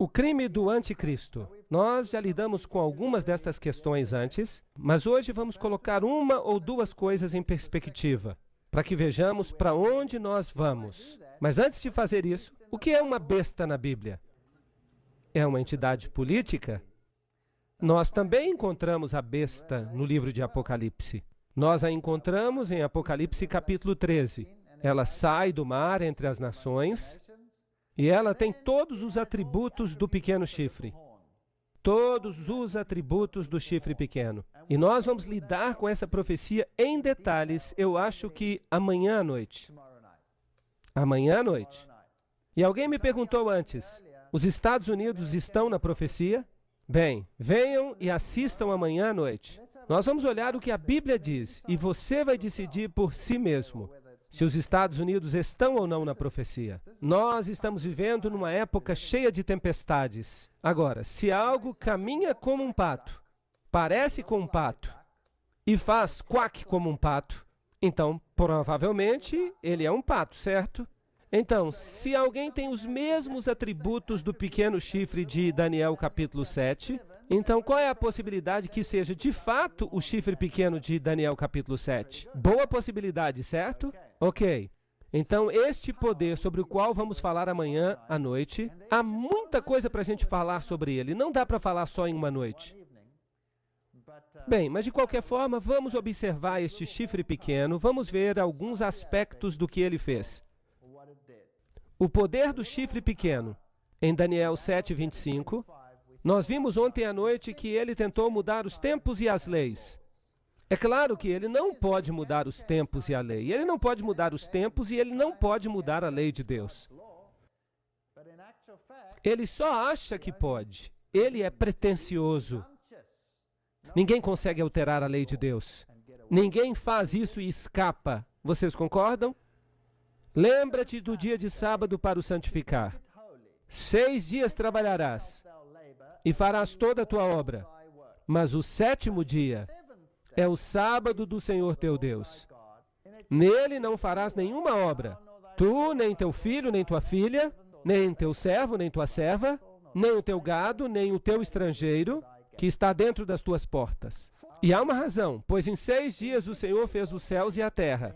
crime do anticristo. Nós já lidamos com algumas destas questões antes, mas hoje vamos colocar uma ou duas coisas em perspectiva, para que vejamos para onde nós vamos. Mas antes de fazer isso, o que é uma besta na Bíblia? É uma entidade política? Nós também encontramos a besta no livro de Apocalipse. Nós a encontramos em Apocalipse capítulo 13. Ela sai do mar entre as nações e ela tem todos os atributos do pequeno chifre. Todos os atributos do chifre pequeno. E nós vamos lidar com essa profecia em detalhes, eu acho que amanhã à noite. Amanhã à noite. E alguém me perguntou antes, os Estados Unidos estão na profecia? Bem, venham e assistam amanhã à noite. Nós vamos olhar o que a Bíblia diz e você vai decidir por si mesmo se os Estados Unidos estão ou não na profecia. Nós estamos vivendo numa época cheia de tempestades. Agora, se algo caminha como um pato, parece com um pato e faz quack como um pato, então, provavelmente, ele é um pato, certo? Então, se alguém tem os mesmos atributos do pequeno chifre de Daniel capítulo 7, então qual é a possibilidade que seja de fato o chifre pequeno de Daniel capítulo 7? Boa possibilidade, certo? Ok. Então, este poder sobre o qual vamos falar amanhã à noite, há muita coisa para a gente falar sobre ele. Não dá para falar só em uma noite. Bem, mas de qualquer forma, vamos observar este chifre pequeno, vamos ver alguns aspectos do que ele fez. O poder do chifre pequeno, em Daniel 7:25, nós vimos ontem à noite que ele tentou mudar os tempos e as leis. É claro que ele não pode mudar os tempos e a lei. Ele não pode mudar os tempos e ele não pode mudar a lei de Deus. Ele só acha que pode. Ele é pretensioso. Ninguém consegue alterar a lei de Deus. Ninguém faz isso e escapa. Vocês concordam? Lembra-te do dia de sábado para o santificar. 6 dias trabalharás e farás toda a tua obra. Mas o 7º dia é o sábado do Senhor teu Deus. Nele não farás nenhuma obra. Tu, nem teu filho, nem tua filha, nem teu servo, nem tua serva, nem o teu gado, nem o teu estrangeiro, que está dentro das tuas portas. E há uma razão, pois em 6 dias o Senhor fez os céus e a terra.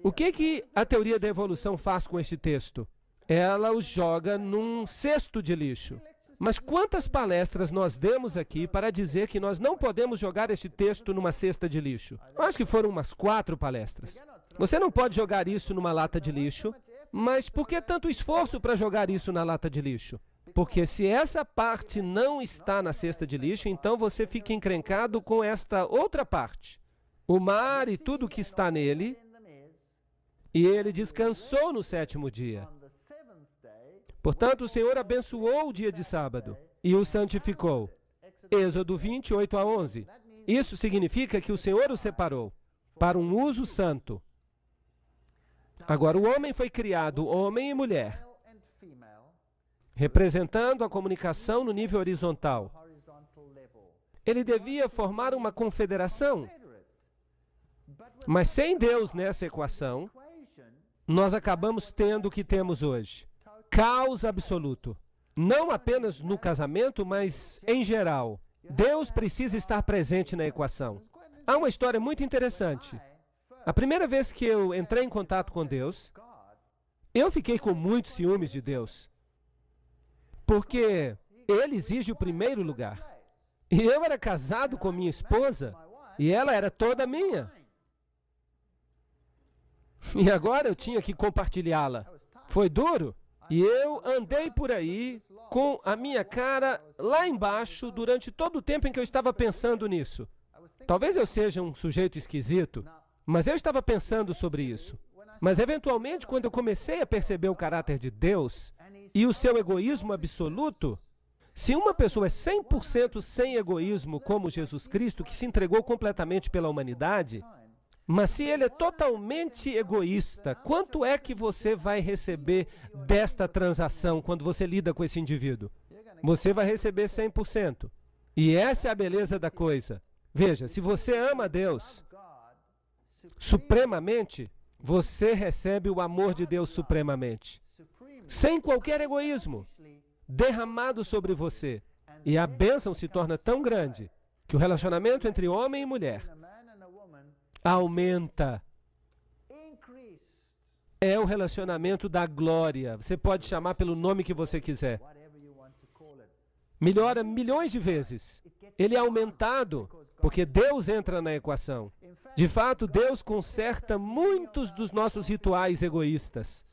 O que a teoria da evolução faz com este texto? Ela os joga num cesto de lixo. Mas quantas palestras nós demos aqui para dizer que nós não podemos jogar este texto numa cesta de lixo? Eu acho que foram umas 4 palestras. Você não pode jogar isso numa lata de lixo, mas por que tanto esforço para jogar isso na lata de lixo? Porque se essa parte não está na cesta de lixo, então você fica encrencado com esta outra parte. O mar e tudo que está nele. E ele descansou no 7º dia. Portanto, o Senhor abençoou o dia de sábado e o santificou. Êxodo 20:8-11. Isso significa que o Senhor o separou para um uso santo. Agora, o homem foi criado homem e mulher, representando a comunicação no nível horizontal. Ele devia formar uma confederação, mas sem Deus nessa equação, nós acabamos tendo o que temos hoje. Caos absoluto. Não apenas no casamento, mas em geral. Deus precisa estar presente na equação. Há uma história muito interessante. A primeira vez que eu entrei em contato com Deus, eu fiquei com muitos ciúmes de Deus. Porque Ele exige o primeiro lugar. E eu era casado com minha esposa, e ela era toda minha. E agora eu tinha que compartilhá-la. Foi duro. E eu andei por aí com a minha cara lá embaixo durante todo o tempo em que eu estava pensando nisso. Talvez eu seja um sujeito esquisito, mas eu estava pensando sobre isso. Mas eventualmente, quando eu comecei a perceber o caráter de Deus e o seu egoísmo absoluto, se uma pessoa é 100% sem egoísmo como Jesus Cristo, que se entregou completamente pela humanidade, mas se ele é totalmente egoísta, quanto é que você vai receber desta transação quando você lida com esse indivíduo? Você vai receber 100%. E essa é a beleza da coisa. Veja, se você ama Deus supremamente, você recebe o amor de Deus supremamente. Sem qualquer egoísmo. derramado sobre você. E a bênção se torna tão grande que o relacionamento entre homem e mulher aumenta. É o relacionamento da glória. Você pode chamar pelo nome que você quiser. Melhora milhões de vezes. Ele é aumentado porque Deus entra na equação. De fato, Deus conserta muitos dos nossos rituais egoístas.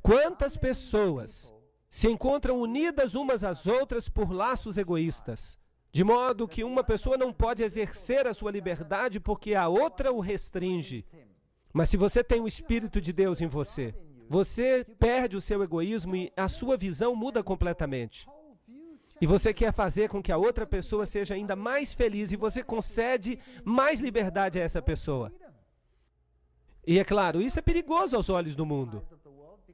Quantas pessoas se encontram unidas umas às outras por laços egoístas, de modo que uma pessoa não pode exercer a sua liberdade porque a outra o restringe. Mas se você tem o Espírito de Deus em você, você perde o seu egoísmo e a sua visão muda completamente. E você quer fazer com que a outra pessoa seja ainda mais feliz e você concede mais liberdade a essa pessoa. E é claro, isso é perigoso aos olhos do mundo,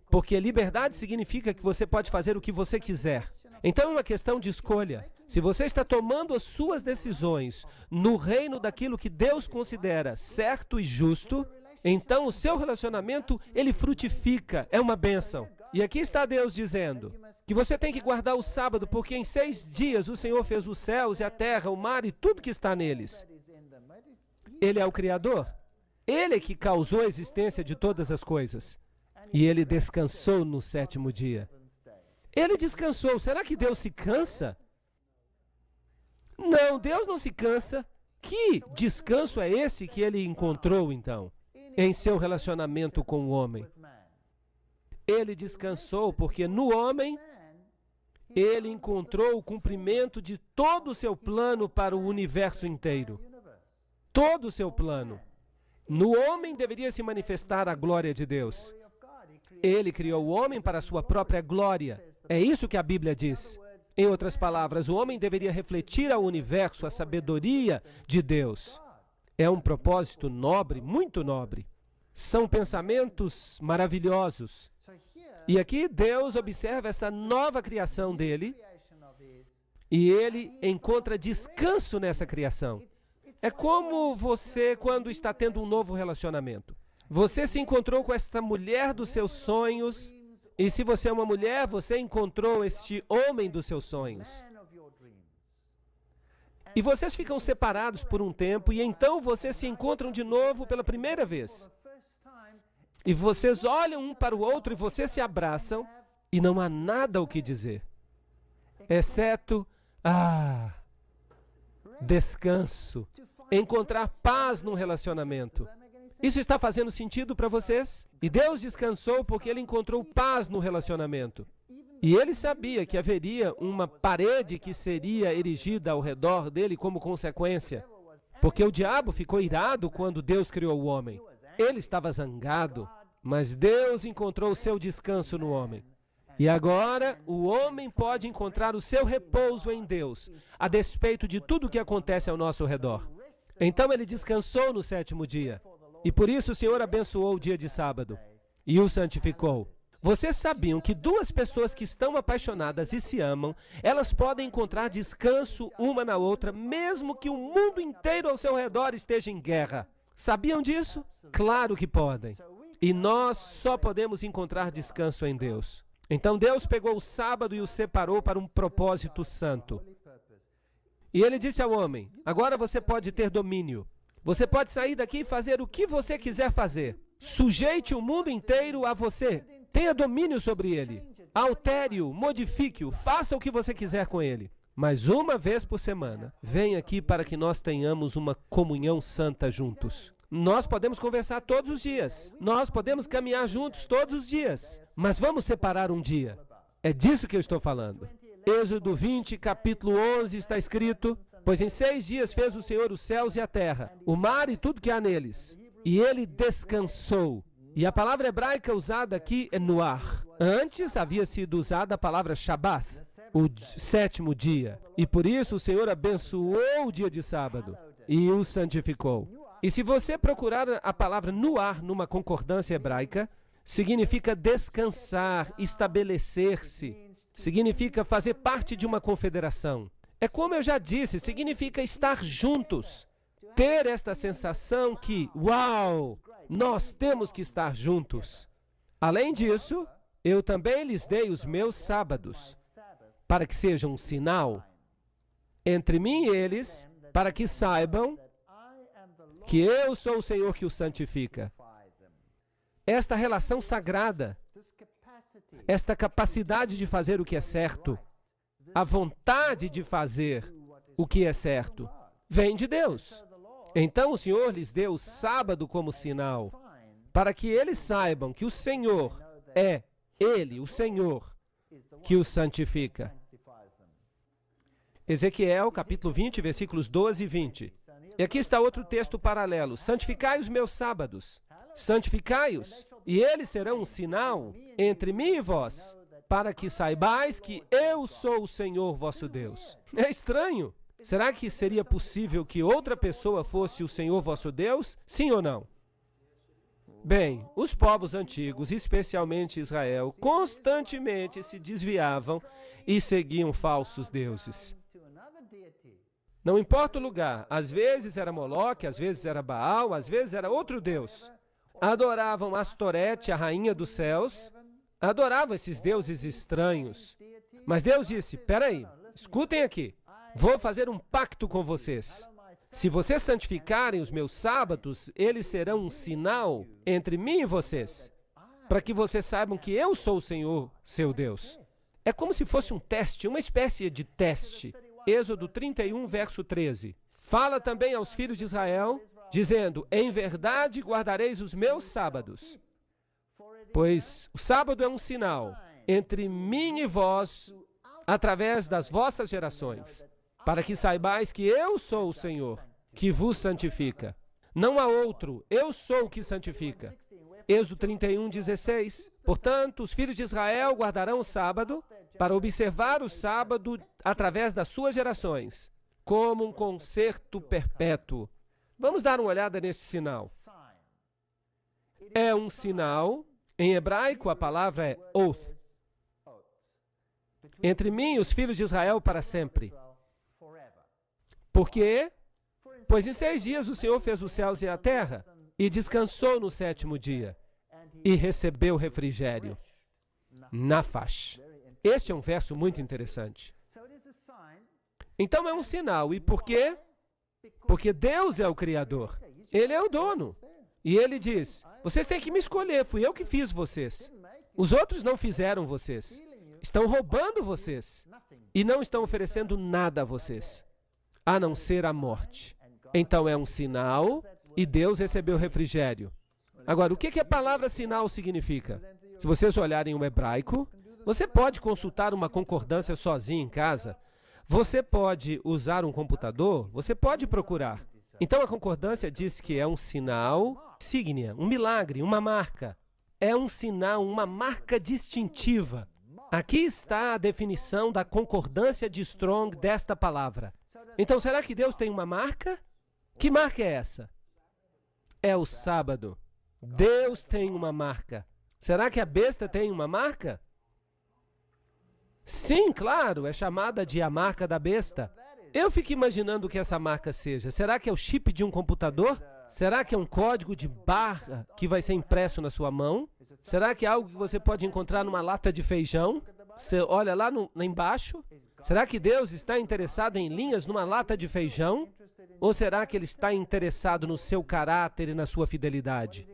porque liberdade significa que você pode fazer o que você quiser. Então é uma questão de escolha. Se você está tomando as suas decisões no reino daquilo que Deus considera certo e justo, então o seu relacionamento, ele frutifica, é uma bênção. E aqui está Deus dizendo que você tem que guardar o sábado, porque em 6 dias o Senhor fez os céus e a terra, o mar e tudo que está neles. Ele é o Criador. Ele é que causou a existência de todas as coisas. E ele descansou no 7º dia. Ele descansou. Será que Deus se cansa? Não, Deus não se cansa. Que descanso é esse que ele encontrou, então, em seu relacionamento com o homem? Ele descansou porque no homem, ele encontrou o cumprimento de todo o seu plano para o universo inteiro. Todo o seu plano. No homem deveria se manifestar a glória de Deus. Ele criou o homem para a sua própria glória. É isso que a Bíblia diz. Em outras palavras, o homem deveria refletir ao universo a sabedoria de Deus. É um propósito nobre, muito nobre. São pensamentos maravilhosos. E aqui Deus observa essa nova criação dele e ele encontra descanso nessa criação. É como você quando está tendo um novo relacionamento. Você se encontrou com esta mulher dos seus sonhos e se você é uma mulher, você encontrou este homem dos seus sonhos. E vocês ficam separados por um tempo e então vocês se encontram de novo pela primeira vez. E vocês olham um para o outro e vocês se abraçam e não há nada o que dizer, exceto, descanso, encontrar paz num relacionamento. Isso está fazendo sentido para vocês? E Deus descansou porque ele encontrou paz no relacionamento. E ele sabia que haveria uma parede que seria erigida ao redor dele como consequência. Porque o diabo ficou irado quando Deus criou o homem. Ele estava zangado, mas Deus encontrou o seu descanso no homem. E agora, o homem pode encontrar o seu repouso em Deus, a despeito de tudo o que acontece ao nosso redor. Então ele descansou no 7º dia. E por isso o Senhor abençoou o dia de sábado e o santificou. Vocês sabiam que 2 pessoas que estão apaixonadas e se amam, elas podem encontrar descanso uma na outra, mesmo que o mundo inteiro ao seu redor esteja em guerra. Sabiam disso? Claro que podem. E nós só podemos encontrar descanso em Deus. Então Deus pegou o sábado e o separou para um propósito santo. E ele disse ao homem, agora você pode ter domínio. Você pode sair daqui e fazer o que você quiser fazer. Sujeite o mundo inteiro a você. Tenha domínio sobre ele. Altere-o, modifique-o, faça o que você quiser com ele. Mas uma vez por semana, venha aqui para que nós tenhamos uma comunhão santa juntos. Nós podemos conversar todos os dias. Nós podemos caminhar juntos todos os dias. Mas vamos separar um dia. É disso que eu estou falando. Êxodo 20, capítulo 11, está escrito: pois em 6 dias fez o Senhor os céus e a terra, o mar e tudo que há neles. E ele descansou. E a palavra hebraica usada aqui é nuar. Antes havia sido usada a palavra Shabbat, o 7º dia. E por isso o Senhor abençoou o dia de sábado e o santificou. E se você procurar a palavra nuar numa concordância hebraica, significa descansar, estabelecer-se. Significa fazer parte de uma confederação. É como eu já disse, significa estar juntos. Ter esta sensação que, uau, nós temos que estar juntos. Além disso, eu também lhes dei os meus sábados, para que sejam um sinal entre mim e eles, para que saibam que eu sou o Senhor que os santifica. Esta relação sagrada, esta capacidade de fazer o que é certo, a vontade de fazer o que é certo, vem de Deus. Então o Senhor lhes deu o sábado como sinal, para que eles saibam que o Senhor é Ele, o Senhor, que os santifica. Ezequiel, capítulo 20, versículos 12 e 20. E aqui está outro texto paralelo. Santificai os meus sábados, santificai-os, e eles serão um sinal entre mim e vós, para que saibais que eu sou o Senhor vosso Deus. É estranho. Será que seria possível que outra pessoa fosse o Senhor vosso Deus? Sim ou não? Bem, os povos antigos, especialmente Israel, constantemente se desviavam e seguiam falsos deuses. Não importa o lugar, às vezes era Moloque, às vezes era Baal, às vezes era outro deus. Adoravam Astorete, a rainha dos céus, adoravam esses deuses estranhos. Mas Deus disse, peraí, escutem aqui, vou fazer um pacto com vocês. Se vocês santificarem os meus sábados, eles serão um sinal entre mim e vocês, para que vocês saibam que eu sou o Senhor, seu Deus. É como se fosse um teste, uma espécie de teste. Êxodo 31, verso 13. Fala também aos filhos de Israel, dizendo, em verdade guardareis os meus sábados, pois o sábado é um sinal entre mim e vós, através das vossas gerações, para que saibais que eu sou o Senhor, que vos santifica. Não há outro, eu sou o que santifica. Êxodo 31, 16. Portanto, os filhos de Israel guardarão o sábado, para observar o sábado através das suas gerações, como um concerto perpétuo. Vamos dar uma olhada nesse sinal. É um sinal, em hebraico a palavra é oath, entre mim e os filhos de Israel para sempre. Por quê? Pois em 6 dias o Senhor fez os céus e a terra, e descansou no 7º dia, e recebeu refrigério. Nafash. Este é um verso muito interessante. Então é um sinal. E por quê? Porque Deus é o Criador. Ele é o dono. E Ele diz, vocês têm que me escolher, fui eu que fiz vocês. Os outros não fizeram vocês. Estão roubando vocês. E não estão oferecendo nada a vocês, a não ser a morte. Então é um sinal e Deus recebeu refrigério. Agora, o que a palavra sinal significa? Se vocês olharem o hebraico, você pode consultar uma concordância sozinho em casa. Você pode usar um computador, você pode procurar. Então a concordância diz que é um sinal, signia, um milagre, uma marca. É um sinal, uma marca distintiva. Aqui está a definição da concordância de Strong desta palavra. Então, será que Deus tem uma marca? Que marca é essa? É o sábado. Deus tem uma marca. Será que a besta tem uma marca? Sim, claro, é chamada de a marca da besta. Eu fico imaginando o que essa marca seja. Será que é o chip de um computador? Será que é um código de barra que vai ser impresso na sua mão? Será que é algo que você pode encontrar numa lata de feijão? Você olha lá embaixo. Será que Deus está interessado em linhas numa lata de feijão? Ou será que Ele está interessado no seu caráter e na sua fidelidade?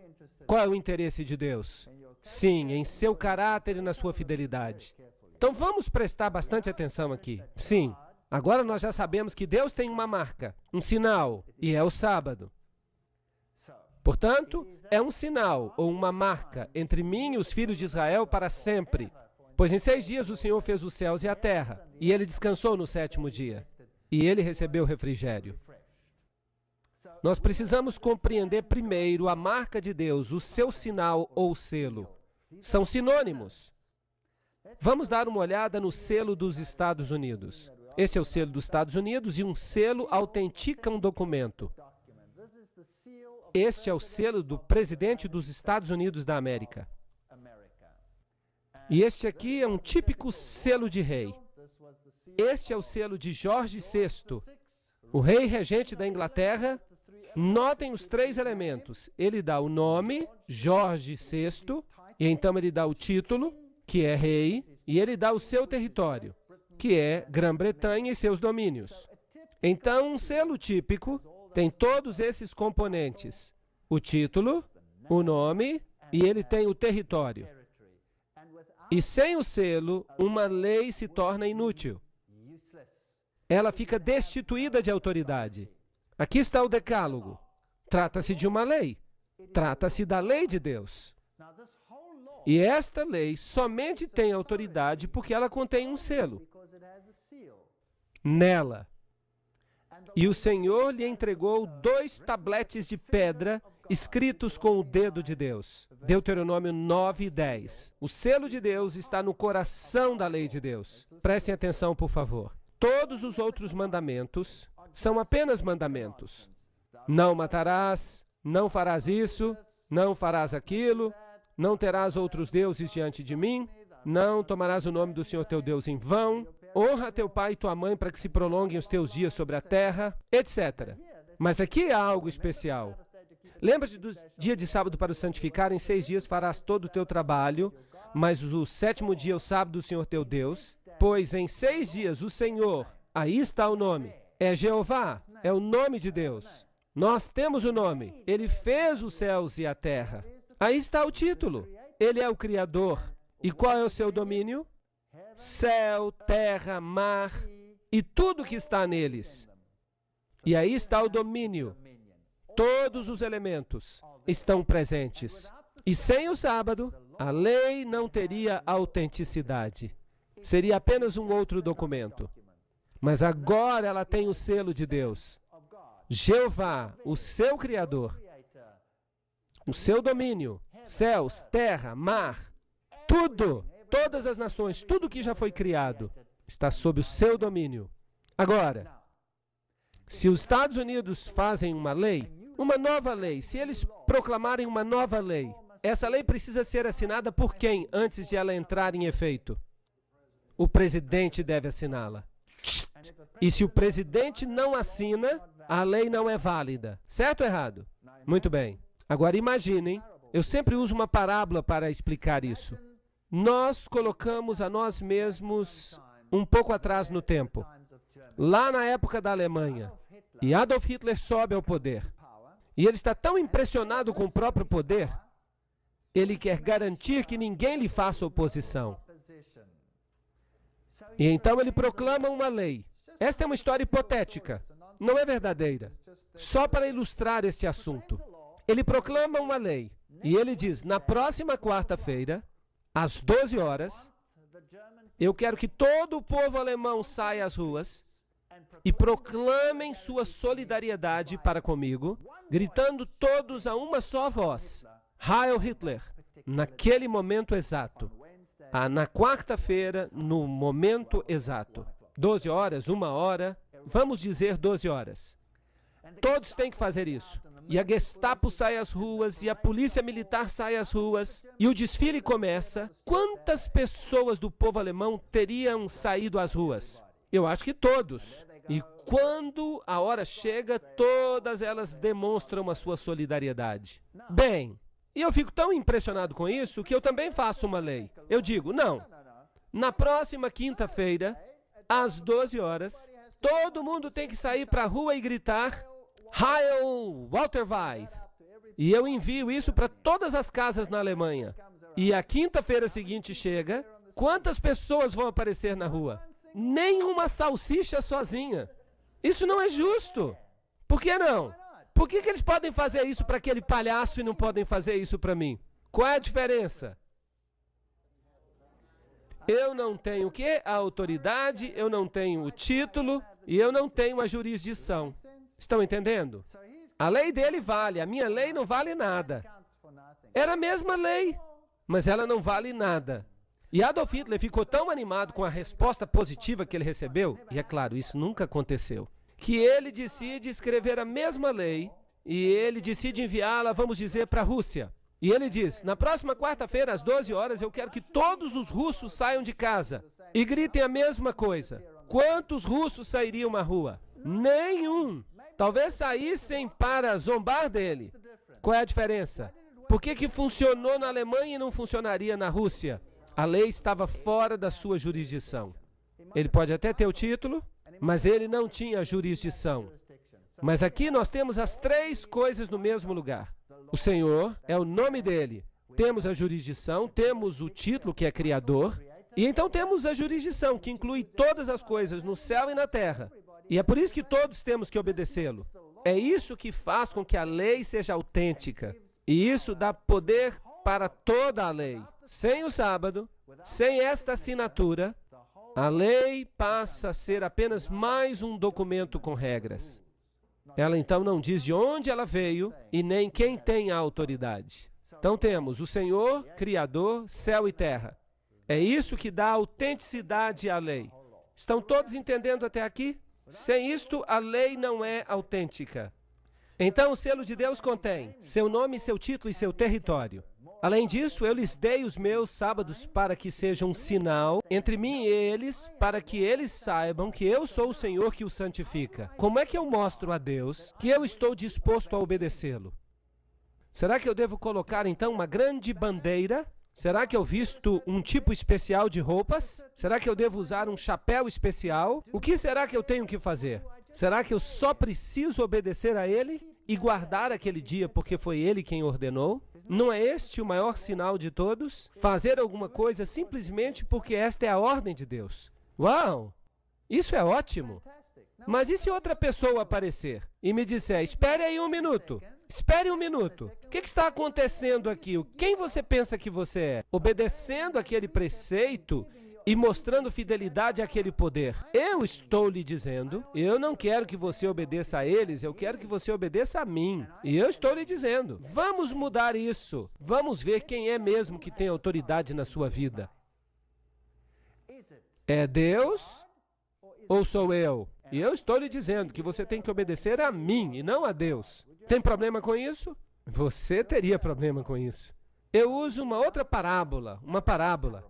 Qual é o interesse de Deus? Sim, em seu caráter e na sua fidelidade. Então vamos prestar bastante atenção aqui. Sim, agora nós já sabemos que Deus tem uma marca, um sinal, e é o sábado. Portanto, é um sinal ou uma marca entre mim e os filhos de Israel para sempre. Pois em 6 dias o Senhor fez os céus e a terra, e Ele descansou no 7º dia, e Ele recebeu refrigério. Nós precisamos compreender primeiro a marca de Deus, o seu sinal ou selo. São sinônimos. Vamos dar uma olhada no selo dos Estados Unidos. Este é o selo dos Estados Unidos e um selo autentica um documento. Este é o selo do presidente dos Estados Unidos da América. E este aqui é um típico selo de rei. Este é o selo de Jorge VI, o rei regente da Inglaterra. Notem os 3 elementos. Ele dá o nome, Jorge VI, e então ele dá o título, que é rei, e ele dá o seu território, que é Grã-Bretanha e seus domínios. Então, um selo típico tem todos esses componentes: o título, o nome, e ele tem o território. E sem o selo, uma lei se torna inútil. Ela fica destituída de autoridade. Aqui está o Decálogo. Trata-se de uma lei. Trata-se da lei de Deus. E esta lei somente tem autoridade porque ela contém um selo nela. E o Senhor lhe entregou 2 tabletes de pedra escritos com o dedo de Deus. Deuteronômio 9:10. O selo de Deus está no coração da lei de Deus. Prestem atenção, por favor. Todos os outros mandamentos são apenas mandamentos. Não matarás, não farás isso, não farás aquilo, não terás outros deuses diante de mim, não tomarás o nome do Senhor teu Deus em vão, honra teu pai e tua mãe para que se prolonguem os teus dias sobre a terra, etc. Mas aqui há algo especial. Lembra-te do dia de sábado para o santificar, em 6 dias farás todo o teu trabalho, mas o 7º dia é o sábado do Senhor teu Deus, pois em 6 dias o Senhor, aí está o nome, é Jeová, é o nome de Deus. Nós temos o nome, Ele fez os céus e a terra. Aí está o título, Ele é o Criador. E qual é o seu domínio? Céu, terra, mar e tudo que está neles. E aí está o domínio. Todos os elementos estão presentes. E sem o sábado, a lei não teria autenticidade. Seria apenas um outro documento. Mas agora ela tem o selo de Deus. Jeová, o seu Criador, o seu domínio, céus, terra, mar, tudo, todas as nações, tudo que já foi criado, está sob o seu domínio. Agora, se os Estados Unidos fazem uma lei, uma nova lei, se eles proclamarem uma nova lei, essa lei precisa ser assinada por quem antes de ela entrar em efeito? O presidente deve assiná-la. E se o presidente não assina, a lei não é válida. Certo ou errado? Muito bem. Agora imaginem, eu sempre uso uma parábola para explicar isso. Nós colocamos a nós mesmos um pouco atrás no tempo, lá na época da Alemanha, e Adolf Hitler sobe ao poder. E ele está tão impressionado com o próprio poder, ele quer garantir que ninguém lhe faça oposição. E então ele proclama uma lei. Esta é uma história hipotética, não é verdadeira. Só para ilustrar este assunto. Ele proclama uma lei, e ele diz, na próxima quarta-feira, às 12 horas, eu quero que todo o povo alemão saia às ruas e proclamem sua solidariedade para comigo, gritando todos a uma só voz, Heil Hitler, naquele momento exato. Na quarta-feira, no momento exato. 12 horas, 1 hora, vamos dizer 12 horas. Todos têm que fazer isso. E a Gestapo sai às ruas, e a polícia militar sai às ruas, e o desfile começa. Quantas pessoas do povo alemão teriam saído às ruas? Eu acho que todos. E quando a hora chega, todas elas demonstram a sua solidariedade. Bem, e eu fico tão impressionado com isso que eu também faço uma lei. Eu digo, não, na próxima quinta-feira, às 12 horas, todo mundo tem que sair para a rua e gritar Heil Walter Weiss. E eu envio isso para todas as casas na Alemanha. E a quinta-feira seguinte chega, quantas pessoas vão aparecer na rua? Nenhuma salsicha sozinha. Isso não é justo. Por que não? Por que eles podem fazer isso para aquele palhaço e não podem fazer isso para mim? Qual é a diferença? Eu não tenho o quê? A autoridade, eu não tenho o título e eu não tenho a jurisdição. Estão entendendo? A lei dele vale, a minha lei não vale nada. Era a mesma lei, mas ela não vale nada. E Adolf Hitler ficou tão animado com a resposta positiva que ele recebeu, e é claro, isso nunca aconteceu, que ele decide escrever a mesma lei e ele decide enviá-la, vamos dizer, para a Rússia. E ele diz, na próxima quarta-feira, às 12 horas, eu quero que todos os russos saiam de casa e gritem a mesma coisa. Quantos russos sairiam à rua? Nenhum. Talvez saíssem para zombar dele. Qual é a diferença? Por que funcionou na Alemanha e não funcionaria na Rússia? A lei estava fora da sua jurisdição. Ele pode até ter o título, mas ele não tinha jurisdição. Mas aqui nós temos as três coisas no mesmo lugar. O Senhor é o nome dele. Temos a jurisdição, temos o título, que é Criador, e então temos a jurisdição, que inclui todas as coisas no céu e na terra. E é por isso que todos temos que obedecê-lo. É isso que faz com que a lei seja autêntica. E isso dá poder para toda a lei. Sem o sábado, sem esta assinatura, a lei passa a ser apenas mais um documento com regras. Ela então não diz de onde ela veio e nem quem tem a autoridade. Então temos o Senhor, Criador, céu e terra. É isso que dá autenticidade à lei. Estão todos entendendo até aqui? Sem isto, a lei não é autêntica. Então, o selo de Deus contém seu nome, seu título e seu território. Além disso, eu lhes dei os meus sábados para que sejam um sinal entre mim e eles, para que eles saibam que eu sou o Senhor que os santifica. Como é que eu mostro a Deus que eu estou disposto a obedecê-lo? Será que eu devo colocar, então, uma grande bandeira? Será que eu visto um tipo especial de roupas? Será que eu devo usar um chapéu especial? O que será que eu tenho que fazer? Será que eu só preciso obedecer a Ele e guardar aquele dia porque foi Ele quem ordenou? Não é este o maior sinal de todos? Fazer alguma coisa simplesmente porque esta é a ordem de Deus. Uau! Isso é ótimo! Mas e se outra pessoa aparecer e me disser, espere aí um minuto, espere um minuto, o que está acontecendo aqui? Quem você pensa que você é? Obedecendo aquele preceito e mostrando fidelidade àquele poder. Eu estou lhe dizendo, eu não quero que você obedeça a eles, eu quero que você obedeça a mim. E eu estou lhe dizendo, vamos mudar isso. Vamos ver quem é mesmo que tem autoridade na sua vida. É Deus ou sou eu? E eu estou lhe dizendo que você tem que obedecer a mim e não a Deus. Tem problema com isso? Você teria problema com isso. Eu uso uma outra parábola, uma parábola.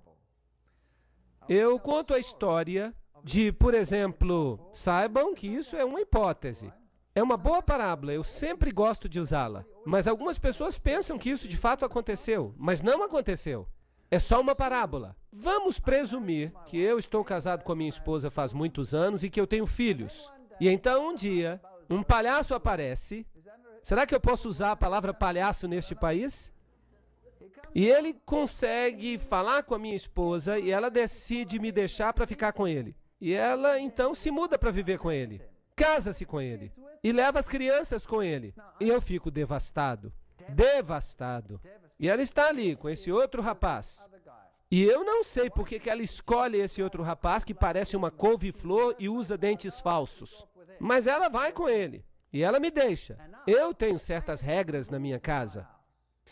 Eu conto a história de, por exemplo, saibam que isso é uma hipótese. É uma boa parábola, eu sempre gosto de usá-la. Mas algumas pessoas pensam que isso de fato aconteceu, mas não aconteceu. É só uma parábola. Vamos presumir que eu estou casado com a minha esposa faz muitos anos e que eu tenho filhos. E então um dia, um palhaço aparece. Será que eu posso usar a palavra palhaço neste país? E ele consegue falar com a minha esposa e ela decide me deixar para ficar com ele. E ela então se muda para viver com ele. Casa-se com ele. E leva as crianças com ele. E eu fico devastado. Devastado. E ela está ali com esse outro rapaz. E eu não sei por que ela escolhe esse outro rapaz que parece uma couve-flor e usa dentes falsos. Mas ela vai com ele. E ela me deixa. Eu tenho certas regras na minha casa.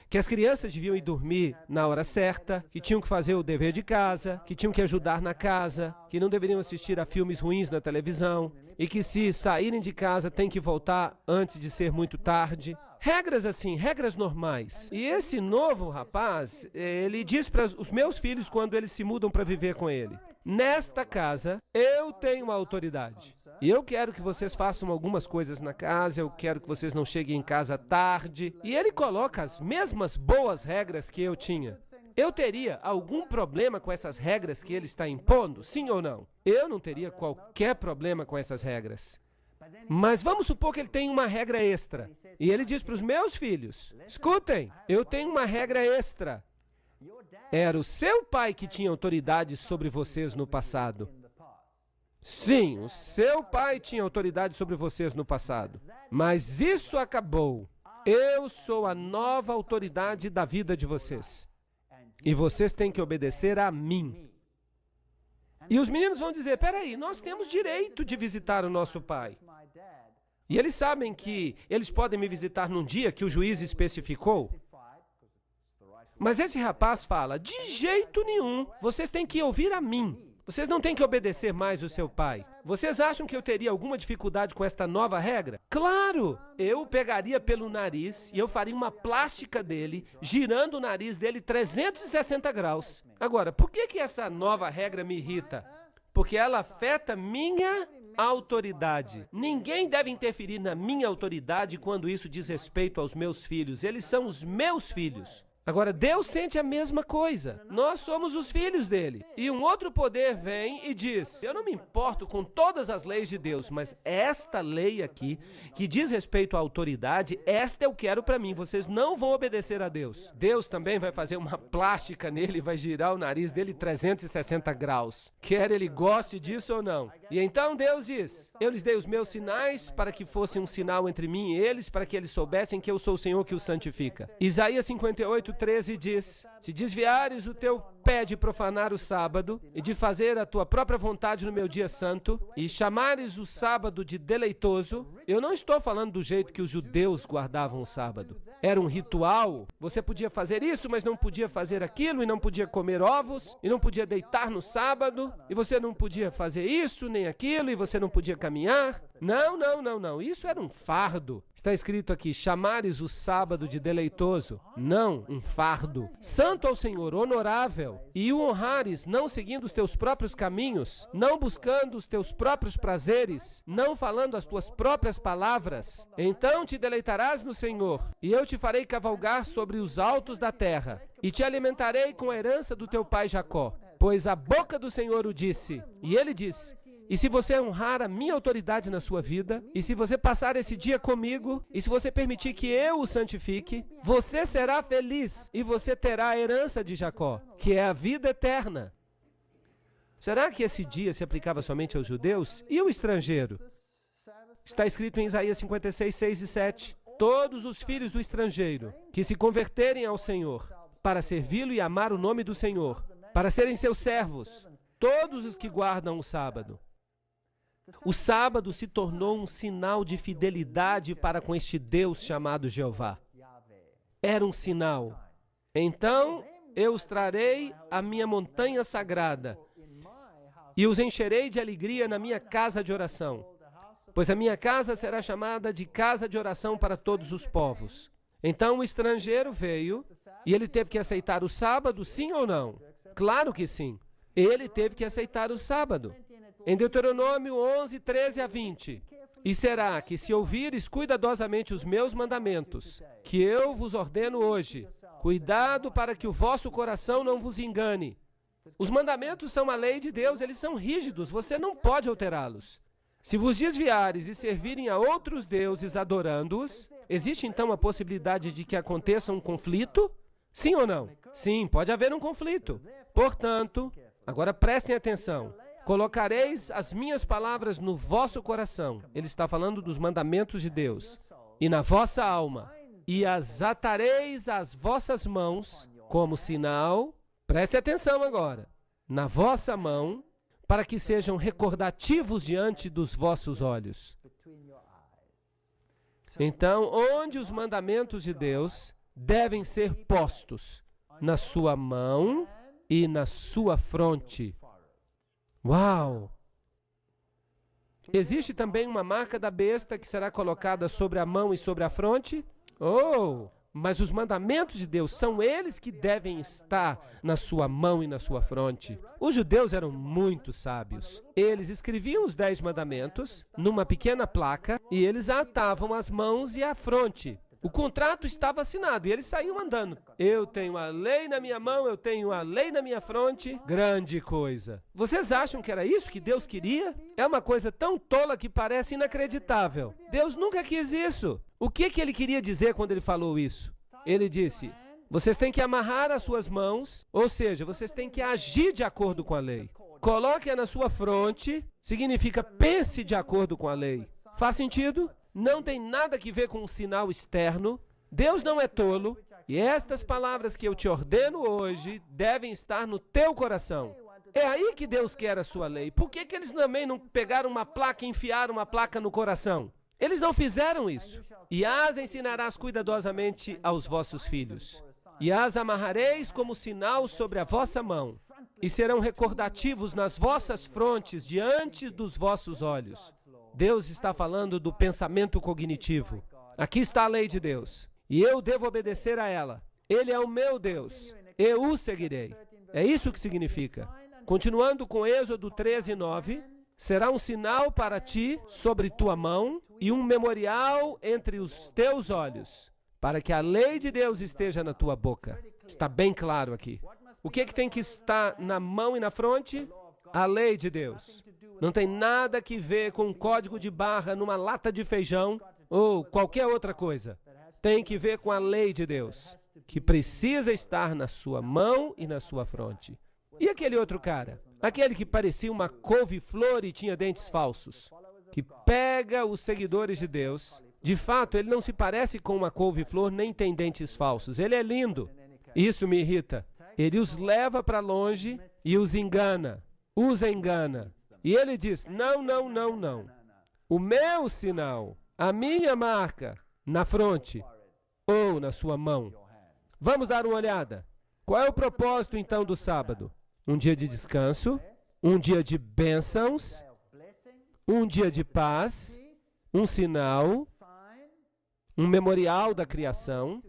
Que as crianças deviam ir dormir na hora certa, que tinham que fazer o dever de casa, que tinham que ajudar na casa, que não deveriam assistir a filmes ruins na televisão, e que se saírem de casa têm que voltar antes de ser muito tarde. Regras assim, regras normais. E esse novo rapaz, ele diz para os meus filhos quando eles se mudam para viver com ele, nesta casa, eu tenho a autoridade. E eu quero que vocês façam algumas coisas na casa, eu quero que vocês não cheguem em casa tarde. E ele coloca as mesmas boas regras que eu tinha. Eu teria algum problema com essas regras que ele está impondo? Sim ou não? Eu não teria qualquer problema com essas regras. Mas vamos supor que ele tem uma regra extra. E ele diz para os meus filhos, escutem, eu tenho uma regra extra. Era o seu pai que tinha autoridade sobre vocês no passado. Sim, o seu pai tinha autoridade sobre vocês no passado. Mas isso acabou. Eu sou a nova autoridade da vida de vocês. E vocês têm que obedecer a mim. E os meninos vão dizer, peraí, nós temos direito de visitar o nosso pai. E eles sabem que eles podem me visitar num dia que o juiz especificou. Mas esse rapaz fala, de jeito nenhum, vocês têm que ouvir a mim. Vocês não têm que obedecer mais o seu pai. Vocês acham que eu teria alguma dificuldade com esta nova regra? Claro! Eu o pegaria pelo nariz e eu faria uma plástica dele, girando o nariz dele 360 graus. Agora, por que essa nova regra me irrita? Porque ela afeta minha autoridade. Ninguém deve interferir na minha autoridade quando isso diz respeito aos meus filhos. Eles são os meus filhos. Agora, Deus sente a mesma coisa. Nós somos os filhos dele. E um outro poder vem e diz, eu não me importo com todas as leis de Deus, mas esta lei aqui, que diz respeito à autoridade, esta eu quero para mim. Vocês não vão obedecer a Deus. Deus também vai fazer uma plástica nele e vai girar o nariz dele 360 graus. Quer ele goste disso ou não. E então Deus diz, eu lhes dei os meus sinais para que fosse um sinal entre mim e eles, para que eles soubessem que eu sou o Senhor que os santifica. Isaías 58:13 diz, se desviares o teu pé de profanar o sábado e de fazer a tua própria vontade no meu dia santo e chamares o sábado de deleitoso, eu não estou falando do jeito que os judeus guardavam o sábado. Era um ritual, você podia fazer isso, mas não podia fazer aquilo, e não podia comer ovos, e não podia deitar no sábado, e você não podia fazer isso nem aquilo, e você não podia caminhar. Não, não, não, não, isso era um fardo. Está escrito aqui, chamares o sábado de deleitoso. Não, um fardo. Santo ao Senhor, honorável, e o honrares, não seguindo os teus próprios caminhos, não buscando os teus próprios prazeres, não falando as tuas próprias palavras. Então te deleitarás no Senhor, e eu te farei cavalgar sobre os altos da terra, e te alimentarei com a herança do teu pai Jacó. Pois a boca do Senhor o disse, e ele disse, e se você honrar a minha autoridade na sua vida, e se você passar esse dia comigo, e se você permitir que eu o santifique, você será feliz e você terá a herança de Jacó, que é a vida eterna. Será que esse dia se aplicava somente aos judeus? E o estrangeiro? Está escrito em Isaías 56:6 e 7. Todos os filhos do estrangeiro que se converterem ao Senhor, para servi-lo e amar o nome do Senhor, para serem seus servos, todos os que guardam o sábado. O sábado se tornou um sinal de fidelidade para com este Deus chamado Jeová. Era um sinal. Então eu os trarei à minha montanha sagrada e os encherei de alegria na minha casa de oração, pois a minha casa será chamada de casa de oração para todos os povos. Então o estrangeiro veio e ele teve que aceitar o sábado, sim ou não? Claro que sim. Ele teve que aceitar o sábado. Em Deuteronômio 11:13 a 20. E será que se ouvires cuidadosamente os meus mandamentos, que eu vos ordeno hoje, cuidado para que o vosso coração não vos engane. Os mandamentos são a lei de Deus, eles são rígidos, você não pode alterá-los. Se vos desviares e servirem a outros deuses adorando-os, existe então a possibilidade de que aconteça um conflito? Sim ou não? Sim, pode haver um conflito. Portanto, agora prestem atenção. Colocareis as minhas palavras no vosso coração. Ele está falando dos mandamentos de Deus. E na vossa alma. E as atareis às vossas mãos como sinal. Preste atenção agora. Na vossa mão, para que sejam recordativos diante dos vossos olhos. Então, onde os mandamentos de Deus devem ser postos? Na sua mão e na sua fronte. Uau! Existe também uma marca da besta que será colocada sobre a mão e sobre a fronte? Oh! Mas os mandamentos de Deus são eles que devem estar na sua mão e na sua fronte. Os judeus eram muito sábios. Eles escreviam os 10 mandamentos numa pequena placa e eles atavam as mãos e a fronte. O contrato estava assinado e eles saíam andando. Eu tenho a lei na minha mão, eu tenho a lei na minha fronte. Grande coisa. Vocês acham que era isso que Deus queria? É uma coisa tão tola que parece inacreditável. Deus nunca quis isso. O que ele queria dizer quando ele falou isso? Ele disse, vocês têm que amarrar as suas mãos, ou seja, vocês têm que agir de acordo com a lei. Coloque-a na sua fronte, significa pense de acordo com a lei. Faz sentido? Não tem nada que ver com um sinal externo. Deus não é tolo. E estas palavras que eu te ordeno hoje devem estar no teu coração. É aí que Deus quer a sua lei. Por que eles também não pegaram uma placa e enfiaram uma placa no coração? Eles não fizeram isso. E as ensinarás cuidadosamente aos vossos filhos. E as amarrareis como sinal sobre a vossa mão. E serão recordativos nas vossas frontes diante dos vossos olhos. Deus está falando do pensamento cognitivo. Aqui está a lei de Deus. E eu devo obedecer a ela. Ele é o meu Deus. Eu o seguirei. É isso que significa. Continuando com Êxodo 13:9. Será um sinal para ti sobre tua mão e um memorial entre os teus olhos, para que a lei de Deus esteja na tua boca. Está bem claro aqui. O que tem que estar na mão e na fronte? A lei de Deus. Não tem nada que ver com um código de barra numa lata de feijão ou qualquer outra coisa. Tem que ver com a lei de Deus, que precisa estar na sua mão e na sua fronte. E aquele outro cara? Aquele que parecia uma couve-flor e tinha dentes falsos, que pega os seguidores de Deus. De fato, ele não se parece com uma couve-flor nem tem dentes falsos. Ele é lindo. Isso me irrita. Ele os leva para longe e os engana. Os engana. E ele diz, não, não, não, não. O meu sinal, a minha marca, na fronte ou na sua mão. Vamos dar uma olhada. Qual é o propósito, então, do sábado? Um dia de descanso, um dia de bênçãos, um dia de paz, um sinal, um memorial da criação,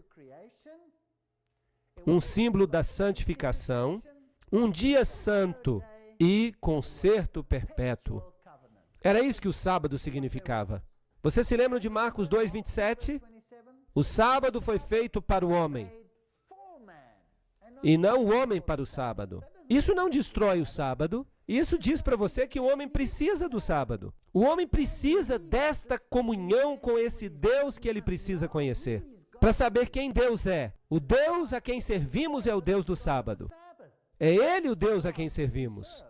um símbolo da santificação, um dia santo e concerto perpétuo. Era isso que o sábado significava. Você se lembra de Marcos 2:27? O sábado foi feito para o homem, e não o homem para o sábado. Isso não destrói o sábado. Isso diz para você que o homem precisa do sábado. O homem precisa desta comunhão com esse Deus que ele precisa conhecer, para saber quem Deus é. O Deus a quem servimos é o Deus do sábado. É Ele o Deus a quem servimos.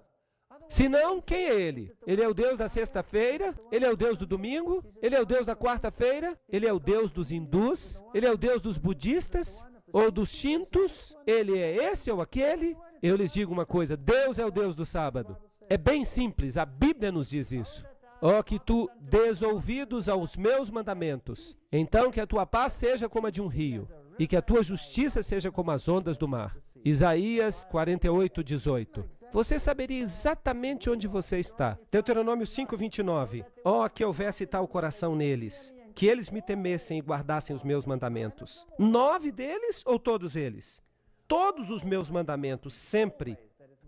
Se não, quem é Ele? Ele é o Deus da sexta-feira? Ele é o Deus do domingo? Ele é o Deus da quarta-feira? Ele é o Deus dos hindus? Ele é o Deus dos budistas? Ou dos shintos? Ele é esse ou aquele? Eu lhes digo uma coisa, Deus é o Deus do sábado. É bem simples, a Bíblia nos diz isso. Ó, que tu des ouvidos aos meus mandamentos, então que a tua paz seja como a de um rio, e que a tua justiça seja como as ondas do mar. Isaías 48:18. Você saberia exatamente onde você está. Deuteronômio 5:29. Ó, que houvesse tal coração neles, que eles me temessem e guardassem os meus mandamentos. 9 deles ou todos eles? Todos os meus mandamentos, sempre,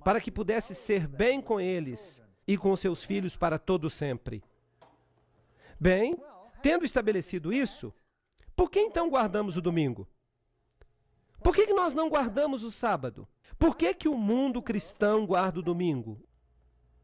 para que pudesse ser bem com eles e com seus filhos para todo sempre. Bem, tendo estabelecido isso, por que então guardamos o domingo? Por que nós não guardamos o sábado? Por que o mundo cristão guarda o domingo?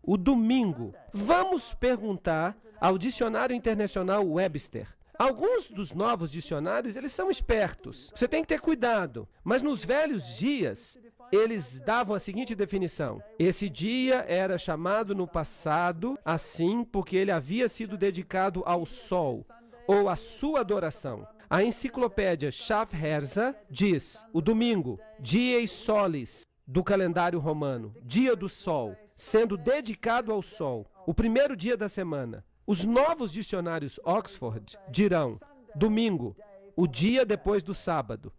O domingo. Vamos perguntar ao Dicionário Internacional Webster. Alguns dos novos dicionários, eles são espertos. Você tem que ter cuidado. Mas nos velhos dias, eles davam a seguinte definição. Esse dia era chamado no passado assim porque ele havia sido dedicado ao sol, ou à sua adoração. A enciclopédia Schaffhauser diz, o domingo, dies solis, do calendário romano, dia do sol, sendo dedicado ao sol, o primeiro dia da semana. Os novos dicionários Oxford dirão, domingo, o dia depois do sábado.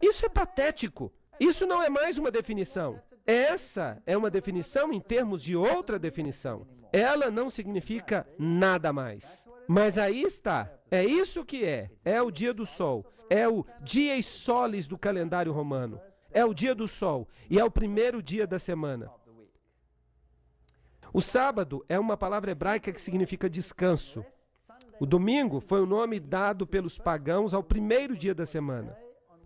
Isso é patético. Isso não é mais uma definição. Essa é uma definição em termos de outra definição. Ela não significa nada mais. Mas aí está. É isso que é. É o dia do sol. É o dies solis do calendário romano. É o dia do sol. E é o primeiro dia da semana. O sábado é uma palavra hebraica que significa descanso. O domingo foi o nome dado pelos pagãos ao primeiro dia da semana,